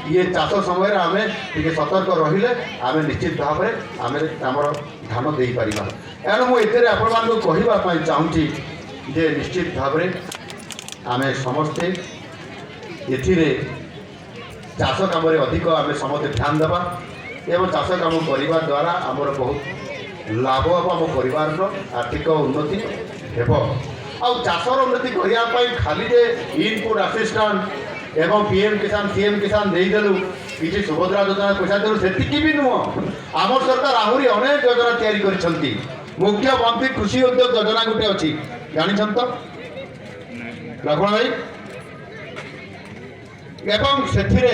ଇଏ ଚାଷ ସମୟରେ ଆମେ ଟିକେ ସତର୍କ ରହିଲେ ଆମେ ନିଶ୍ଚିତ ଭାବରେ ଆମେ ଆମର ଧାନ ଦେଇପାରିବା। ଏଣୁ ମୁଁ ଏଥିରେ ଆପଣମାନଙ୍କୁ କହିବା ପାଇଁ ଚାହୁଁଛି ଯେ ନିଶ୍ଚିତ ଭାବରେ ଆମେ ସମସ୍ତେ ଏଥିରେ ଚାଷ କାମରେ ଅଧିକ ଆମେ ସମସ୍ତେ ଧ୍ୟାନ ଦେବା ଏବଂ ଚାଷ କାମ କରିବା ଦ୍ୱାରା ଆମର ବହୁତ ଲାଭ ହେବ, ଆମ ପରିବାରର ଆର୍ଥିକ ଉନ୍ନତି ହେବ। ଆଉ ଚାଷର ଉନ୍ନତି କରିବା ପାଇଁ ଖାଲି ଯେ ଇନପୁଟ୍ ଆସିଷ୍ଟାଣ୍ଟ ଏବଂ PM କିଷାନ CM କିଷାନ ଦେଇଦେଲୁ, କିଛି ସୁଭଦ୍ରା ଯୋଜନା ପଇସା ଦେଲୁ, ସେତିକି ବି ନୁହଁ। ଆମ ସରକାର ଆହୁରି ଅନେକ ଯୋଜନା ତିଆରି କରିଛନ୍ତି। ମୁଖ୍ୟମନ୍ତ୍ରୀ କୃଷି ଉଦ୍ୟୋଗ ଯୋଜନା ଗୋଟେ ଅଛି, ଜାଣିଛନ୍ତି ତ ଲକ୍ଷ୍ମଣ ଭାଇ? ଏବଂ ସେଥିରେ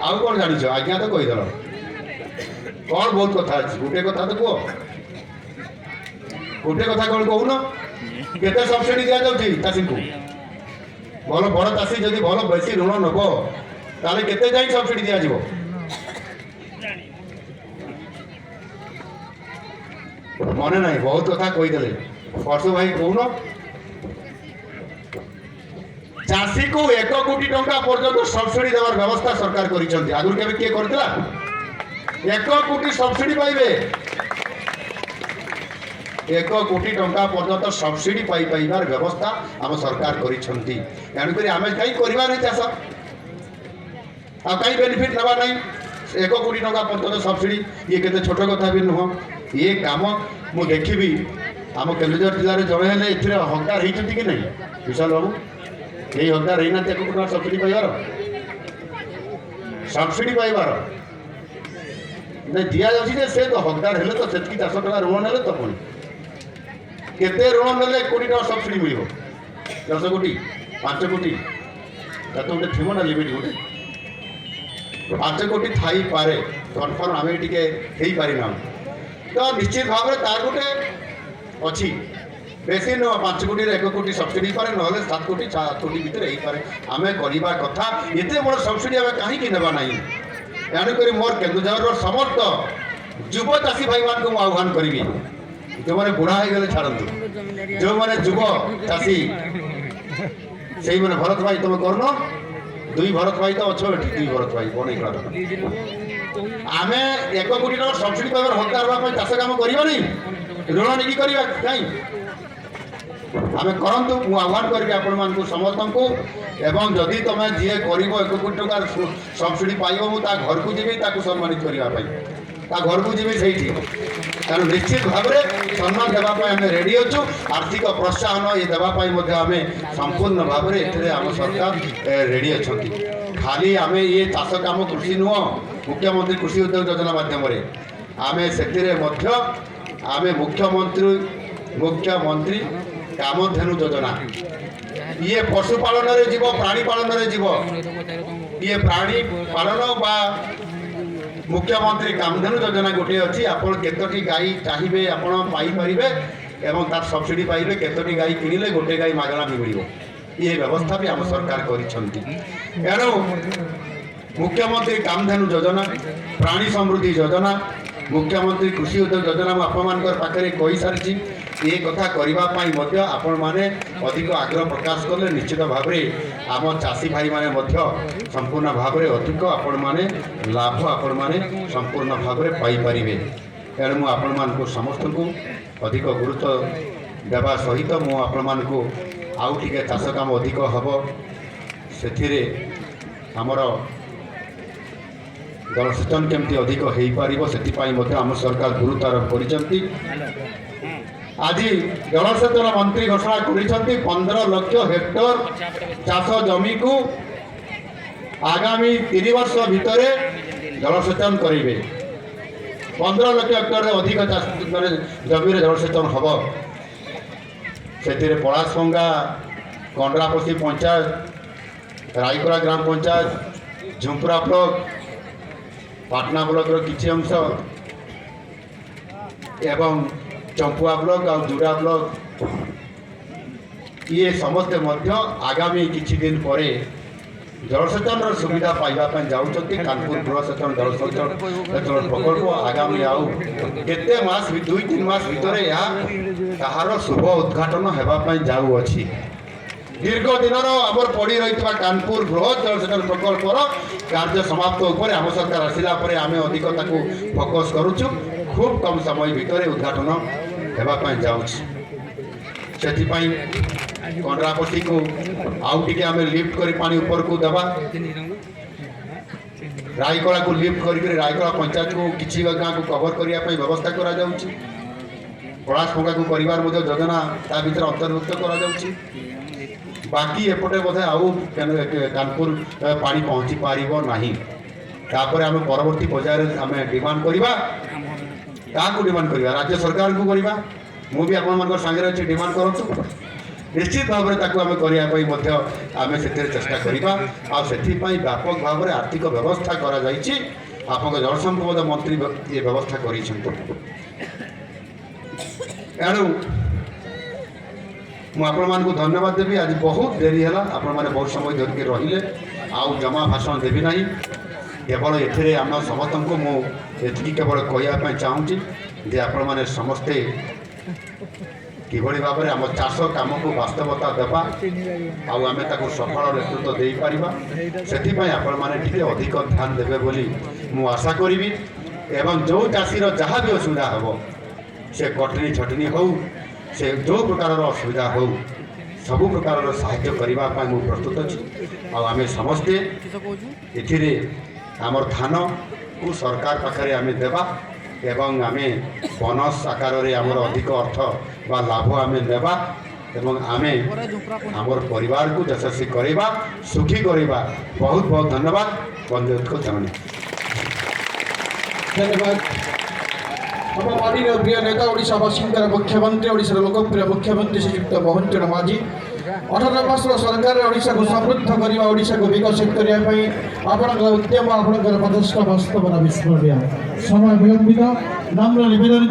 ଆଉ କ'ଣ ଜାଣିଛ? ଆଜ୍ଞା ତ କହିଦେଲ, କ'ଣ ବହୁତ କଥା ଅଛି, ଗୋଟେ କଥା ତ କୁହ, ଗୋଟେ କଥା କ'ଣ କହୁନ? କେତେ ସବସିଡି ଦିଆଯାଉଛି ଚାଷୀଙ୍କୁ? ଭଲ ବଡ଼ ଚାଷୀ ଯଦି ଭଲ ବେଶୀ ଋଣ ନେବ ତାହେଲେ କେତେ ଯାଇ ସବସିଡି ଦିଆଯିବ? ମନେ ନାହିଁ, ବହୁତ କଥା କହିଦେଲେ। ପରଶୁ ଭାଇ କହୁନ? ଚାଷୀକୁ 1 କୋଟି ଟଙ୍କା ପର୍ଯ୍ୟନ୍ତ ସବସିଡି ଦେବାର ବ୍ୟବସ୍ଥା ସରକାର କରିଛନ୍ତି। ଆଗରୁ କେବେ କିଏ କରିଥିଲା? 1 କୋଟି ସବସିଡି ପାଇବେ, 1 କୋଟି ଟଙ୍କା ପର୍ଯ୍ୟନ୍ତ ସବସିଡି ପାଇବାର ବ୍ୟବସ୍ଥା ଆମ ସରକାର କରିଛନ୍ତି। ତେଣୁକରି ଆମେ କାହିଁ କରିବା ନାହିଁ ଚାଷ, ଆଉ କାହିଁ ବେନିଫିଟ୍ ନେବା ନାହିଁ? 1 କୋଟି ଟଙ୍କା ପର୍ଯ୍ୟନ୍ତ ସବସିଡି, ଇଏ କେତେ ଛୋଟ କଥା ବି ନୁହଁ। ଇଏ କାମ ମୁଁ ଦେଖିବି ଆମ କେନ୍ଦୁଝର ଜିଲ୍ଲାରେ ଜଣେ ହେଲେ ଏଥିରେ ହକଦାର ହେଇଛନ୍ତି କି ନାହିଁ? ବିଶାଲ ବାବୁ କେହି ହକଦାର ହେଇନାହାନ୍ତି 1 କୋଟି ଟଙ୍କା ସବସିଡି ପାଇବାର? ସବସିଡି ପାଇବାର ନାଇଁ ଦିଆଯାଉଛି ଯେ ସେ ତ ହକଦାର ହେଲେ ତ ସେତିକି 400 ଟଙ୍କା ଋଣ ନେଲେ ତ ପୁଣି କେତେ ଋଣ ନେଲେ 1 କୋଟି ଟଙ୍କା ସବସିଡି ମିଳିବ? 10 କୋଟି 5 କୋଟି ତା ତ ଗୋଟେ ଥିବ ନା ଲିମିଟ୍ ଗୋଟେ। 5 କୋଟି ଥାଇପାରେ, କନଫର୍ମ ଆମେ ଟିକେ ହେଇପାରିନାହୁଁ। ତ ନିଶ୍ଚିତ ଭାବରେ ତାର ଗୋଟେ ଅଛି, ବେଶୀ ନୁହଁ, 5 କୋଟିରେ 1 କୋଟି ସବସିଡି ହେଇପାରେ, ନହେଲେ 7 କୋଟି 8 କୋଟି ଭିତରେ ହେଇପାରେ। ଆମେ କରିବା କଥା, ଏତେ ବଡ଼ ସବସିଡି ଆମେ କାହିଁକି ନେବା ନାହିଁ? ତେଣୁକରି ମୋର କେନ୍ଦୁଝରର ସମସ୍ତ ଯୁବ ଚାଷୀ ଭାଇମାନଙ୍କୁ ମୁଁ ଆହ୍ୱାନ କରିବି, ଯେଉଁମାନେ ବୁଢ଼ା ହେଇଗଲେ ଛାଡ଼ନ୍ତୁ, ଯେଉଁମାନେ ଯୁବ ଚାଷୀ ସେଇମାନେ, ଭରତ ଭାଇ ତମେ କରୁନ, 2 ଭରତ ଭାଇ ତ ଅଛ ଏଠି, 2 ଭରତ ଭାଇ ବନେଇ କଲା ଆମେ 1 କୋଟି ଟଙ୍କା ସବସିଡି ପାଇବାର ହକଦାର ହେବା ପାଇଁ ଚାଷ କାମ କରିବାନି, ଋଣ ନେଇକି କରିବା କାହିଁ? ଆମେ କରନ୍ତୁ। ମୁଁ ଆହ୍ୱାନ କରିବି ଆପଣମାନଙ୍କୁ ସମସ୍ତଙ୍କୁ। ଏବଂ ଯଦି ତମେ ଯିଏ କରିବ 1 କୋଟି ଟଙ୍କାର ସବସିଡି ପାଇବ, ମୁଁ ତା ଘରକୁ ଯିବି ତାକୁ ସମ୍ମାନିତ କରିବା ପାଇଁ, ତା ଘରକୁ ଯିବି ସେଇଠି। ତେଣୁ ନିଶ୍ଚିତ ଭାବରେ ସମ୍ମାନ ଦେବା ପାଇଁ ଆମେ ରେଡ଼ି ଅଛୁ। ଆର୍ଥିକ ପ୍ରୋତ୍ସାହନ ଏ ଦେବା ପାଇଁ ମଧ୍ୟ ଆମେ ସମ୍ପୂର୍ଣ୍ଣ ଭାବରେ ଏଥିରେ ଆମ ସରକାର ରେଡ଼ି ଅଛନ୍ତି। ଖାଲି ଆମେ ଇଏ ଚାଷ କାମ କୃଷି ନୁହଁ, ମୁଖ୍ୟମନ୍ତ୍ରୀ କୃଷି ଉଦ୍ୟୋଗ ଯୋଜନା ମାଧ୍ୟମରେ ଆମେ ସେଥିରେ ମଧ୍ୟ ଆମେ ମୁଖ୍ୟମନ୍ତ୍ରୀ କାମଧେନୁ ଯୋଜନା, ଇଏ ପଶୁପାଳନରେ ଯିବ, ପ୍ରାଣୀ ପାଳନରେ ଯିବ। ଇଏ ପ୍ରାଣୀ ପାଳନ ବା ମୁଖ୍ୟମନ୍ତ୍ରୀ କାମଧେନୁ ଯୋଜନା ଗୋଟିଏ ଅଛି। ଆପଣ କେତୋଟି ଗାଈ ଚାହିଁବେ ଆପଣ ପାଇପାରିବେ ଏବଂ ତାର ସବସିଡି ପାଇବେ। କେତୋଟି ଗାଈ କିଣିଲେ ଗୋଟେ ଗାଈ ମାଗଣା ବି ମିଳିବ। ଇଏ ବ୍ୟବସ୍ଥା ବି ଆମ ସରକାର କରିଛନ୍ତି। ଏଣୁ ମୁଖ୍ୟମନ୍ତ୍ରୀ କାମଧେନୁ ଯୋଜନା, ପ୍ରାଣୀ ସମୃଦ୍ଧି ଯୋଜନା, ମୁଖ୍ୟମନ୍ତ୍ରୀ କୃଷି ଉଦ୍ୟୋଗ ଯୋଜନା ମୁଁ ଆପଣମାନଙ୍କର ପାଖରେ କହିସାରିଛି। ଏ କଥା କରିବା ପାଇଁ ମଧ୍ୟ ଆପଣମାନେ ଅଧିକ ଆଗ୍ରହ ପ୍ରକାଶ କଲେ ନିଶ୍ଚିତ ଭାବରେ ଆମ ଚାଷୀ ଭାଇମାନେ ମଧ୍ୟ ସମ୍ପୂର୍ଣ୍ଣ ଭାବରେ ଅଧିକ ଆପଣମାନେ ଲାଭ ଆପଣମାନେ ସମ୍ପୂର୍ଣ୍ଣ ଭାବରେ ପାଇପାରିବେ। ତେଣୁ ମୁଁ ଆପଣମାନଙ୍କୁ ସମସ୍ତଙ୍କୁ ଅଧିକ ଗୁରୁତ୍ୱ ଦେବା ସହିତ ମୁଁ ଆପଣମାନଙ୍କୁ ଆଉ ଟିକେ ଚାଷ କାମ ଅଧିକ ହେବ, ସେଥିରେ ଆମର ଜଳସେଚନ କେମିତି ଅଧିକ ହେଇପାରିବ ସେଥିପାଇଁ ମଧ୍ୟ ଆମ ସରକାର ଗୁରୁତ୍ୱ ଆରୋପ କରିଛନ୍ତି। ଆଜି ଜଳସେଚନ ମନ୍ତ୍ରୀ ଘୋଷଣା କରିଛନ୍ତି 15 ଲକ୍ଷ ହେକ୍ଟର ଚାଷ ଜମିକୁ ଆଗାମୀ 3 ବର୍ଷ ଭିତରେ ଜଳସେଚନ କରିବେ। 15 ଲକ୍ଷ ହେକ୍ଟରରେ ଅଧିକ ମାନେ ଜମିରେ ଜଳସେଚନ ହେବ। ସେଥିରେ ପଳାଶଭଙ୍ଗା, କଣ୍ଡରାପୋଷି ପଞ୍ଚାୟତ, ରାଇକୋଲା ଗ୍ରାମ ପଞ୍ଚାୟତ, ଝୁମ୍ପୁରା ବ୍ଲକ, ପାଟନା ବ୍ଲକର କିଛି ଅଂଶ ଏବଂ ଚମ୍ପୁଆ ବ୍ଲକ ଆଉ ଜୁଡ଼ା ବ୍ଲକ, ଇଏ ସମସ୍ତେ ମଧ୍ୟ ଆଗାମୀ କିଛି ଦିନ ପରେ ଜଳସେଚନର ସୁବିଧା ପାଇବା ପାଇଁ ଯାଉଛନ୍ତି। କାନପୁର ଗୃହସେଚନ ଜଳସେଚନ ପ୍ରକଳ୍ପ ଆଗାମୀ ଆଉ କେତେ ମାସ 2-3 ମାସ ଭିତରେ ଏହା ତାହାର ଶୁଭ ଉଦ୍ଘାଟନ ହେବା ପାଇଁ ଯାଉଅଛି। দীর্ঘ দিনর আমার পড়ি রয়েছে কানপুর বৃহৎ জলসেচন প্রকল্পর কার্য সমাপ্ত উপরে আম সরকার আসিলা পরে আমি অধিক তাকে ফোকস করুছু খুব কম সময় ভিতরে উদ্ঘাটন হেবা পাই যাଉଛି ସେଥିପାଇଁ କଣ୍ଡରାପତିକୁ ଆଉ ଟିକେ ଆମେ ଲିଫ୍ଟ କରି ପାଣି ଉପରକୁ ଦେବା ରାୟକଳାକୁ ଲିଫ୍ଟ କରିକି ରାୟକଳା ପଞ୍ଚାୟତକୁ କିଛି ଗାଁକୁ କଭର କରିବା ପାଇଁ ବ୍ୟବସ୍ଥା କରାଯାଉଛି ପଳାଶପଙ୍ଗାକୁ କରିବାର ମଧ୍ୟ ଯୋଜନା ତା ଭିତରେ ଅନ୍ତର୍ଭୁକ୍ତ କରାଯାଉଛି ବାକି ଏପଟେ ବୋଧେ ଆଉ କାନପୁର ପାଣି ପହଞ୍ଚି ପାରିବ ନାହିଁ ତାପରେ ଆମେ ପରବର୍ତ୍ତୀ ପର୍ଯ୍ୟାୟରେ ଆମେ ଡିମାଣ୍ଡ କରିବା କାହାକୁ ଡିମାଣ୍ଡ କରିବା ରାଜ୍ୟ ସରକାରଙ୍କୁ କରିବା ମୁଁ ବି ଆପଣମାନଙ୍କ ସାଙ୍ଗରେ ଅଛି ଡିମାଣ୍ଡ କରନ୍ତୁ ନିଶ୍ଚିତ ଭାବରେ ତାକୁ ଆମେ କରିବା ପାଇଁ ମଧ୍ୟ ଆମେ ସେଥିରେ ଚେଷ୍ଟା କରିବା ଆଉ ସେଥିପାଇଁ ବ୍ୟାପକ ଭାବରେ ଆର୍ଥିକ ବ୍ୟବସ୍ଥା କରାଯାଇଛି ଆପଣଙ୍କ ଜଳସମ୍ପଦ ମନ୍ତ୍ରୀ ଏ ବ୍ୟବସ୍ଥା କରିଛନ୍ତି ଏଣୁ ମୁଁ ଆପଣମାନଙ୍କୁ ଧନ୍ୟବାଦ ଦେବି ଆଜି ବହୁତ ଡେରି ହେଲା ଆପଣମାନେ ବହୁତ ସମୟ ଧରିକି ରହିଲେ ଆଉ ଜମା ଭାଷଣ ଦେବି ନାହିଁ କେବଳ ଏଥିରେ ଆମ ସମସ୍ତଙ୍କୁ ମୁଁ ଏତିକି କେବଳ କହିବା ପାଇଁ ଚାହୁଁଛି ଯେ ଆପଣମାନେ ସମସ୍ତେ କିଭଳି ଭାବରେ ଆମ ଚାଷ କାମକୁ ବାସ୍ତବତା ଦେବା ଆଉ ଆମେ ତାକୁ ସଫଳ ନେତୃତ୍ୱ ଦେଇପାରିବା ସେଥିପାଇଁ ଆପଣମାନେ ଟିକେ ଅଧିକ ଧ୍ୟାନ ଦେବେ ବୋଲି ମୁଁ ଆଶା କରିବି ଏବଂ ଯେଉଁ ଚାଷୀର ଯାହା ବି ଅସୁବିଧା ହେବ ସେ କଟନୀ ଛଟନୀ ହେଉ ସେ ଯେଉଁ ପ୍ରକାରର ଅସୁବିଧା ହେଉ ସବୁ ପ୍ରକାରର ସାହାଯ୍ୟ କରିବା ପାଇଁ ମୁଁ ପ୍ରସ୍ତୁତ ଅଛି ଆଉ ଆମେ ସମସ୍ତେ ଏଥିରେ ଆମର ଧାନକୁ ସରକାର ପାଖରେ ଆମେ ଦେବା ଏବଂ ଆମେ ବୋନସ୍ ଆକାରରେ ଆମର ଅଧିକ ଅର୍ଥ ବା ଲାଭ ଆମେ ନେବା ଏବଂ ଆମେ ଆମର ପରିବାରକୁ ଯଶସ୍ୱୀ କରିବା ସୁଖୀ କରିବା ବହୁତ ବହୁତ ଧନ୍ୟବାଦ ବନ୍ଧୁକୁ ଜଣାଇ धन्यवाद ଆମ ପାର୍ଟିର ପ୍ରିୟ ନେତା ଓଡ଼ିଶାବାସୀଙ୍କର ମୁଖ୍ୟମନ୍ତ୍ରୀ ଓଡ଼ିଶାର ଲୋକପ୍ରିୟ ମୁଖ୍ୟମନ୍ତ୍ରୀ ଶ୍ରୀଯୁକ୍ତ ମୋହନ ଚରଣ ମାଝୀ 18 ବର୍ଷର ସରକାର ଓଡ଼ିଶାକୁ ସମୃଦ୍ଧ କରିବା ଓଡ଼ିଶାକୁ ବିକଶିତ କରିବା ପାଇଁ ଆପଣଙ୍କର ଉଦ୍ୟମ ଆପଣଙ୍କର ପ୍ରଚେଷ୍ଟା ବାସ୍ତବରେ ବିସ୍ମରଣୀୟ ସମୟ ବିଳମ୍ବିତ ନମ୍ର ନିବେଦନ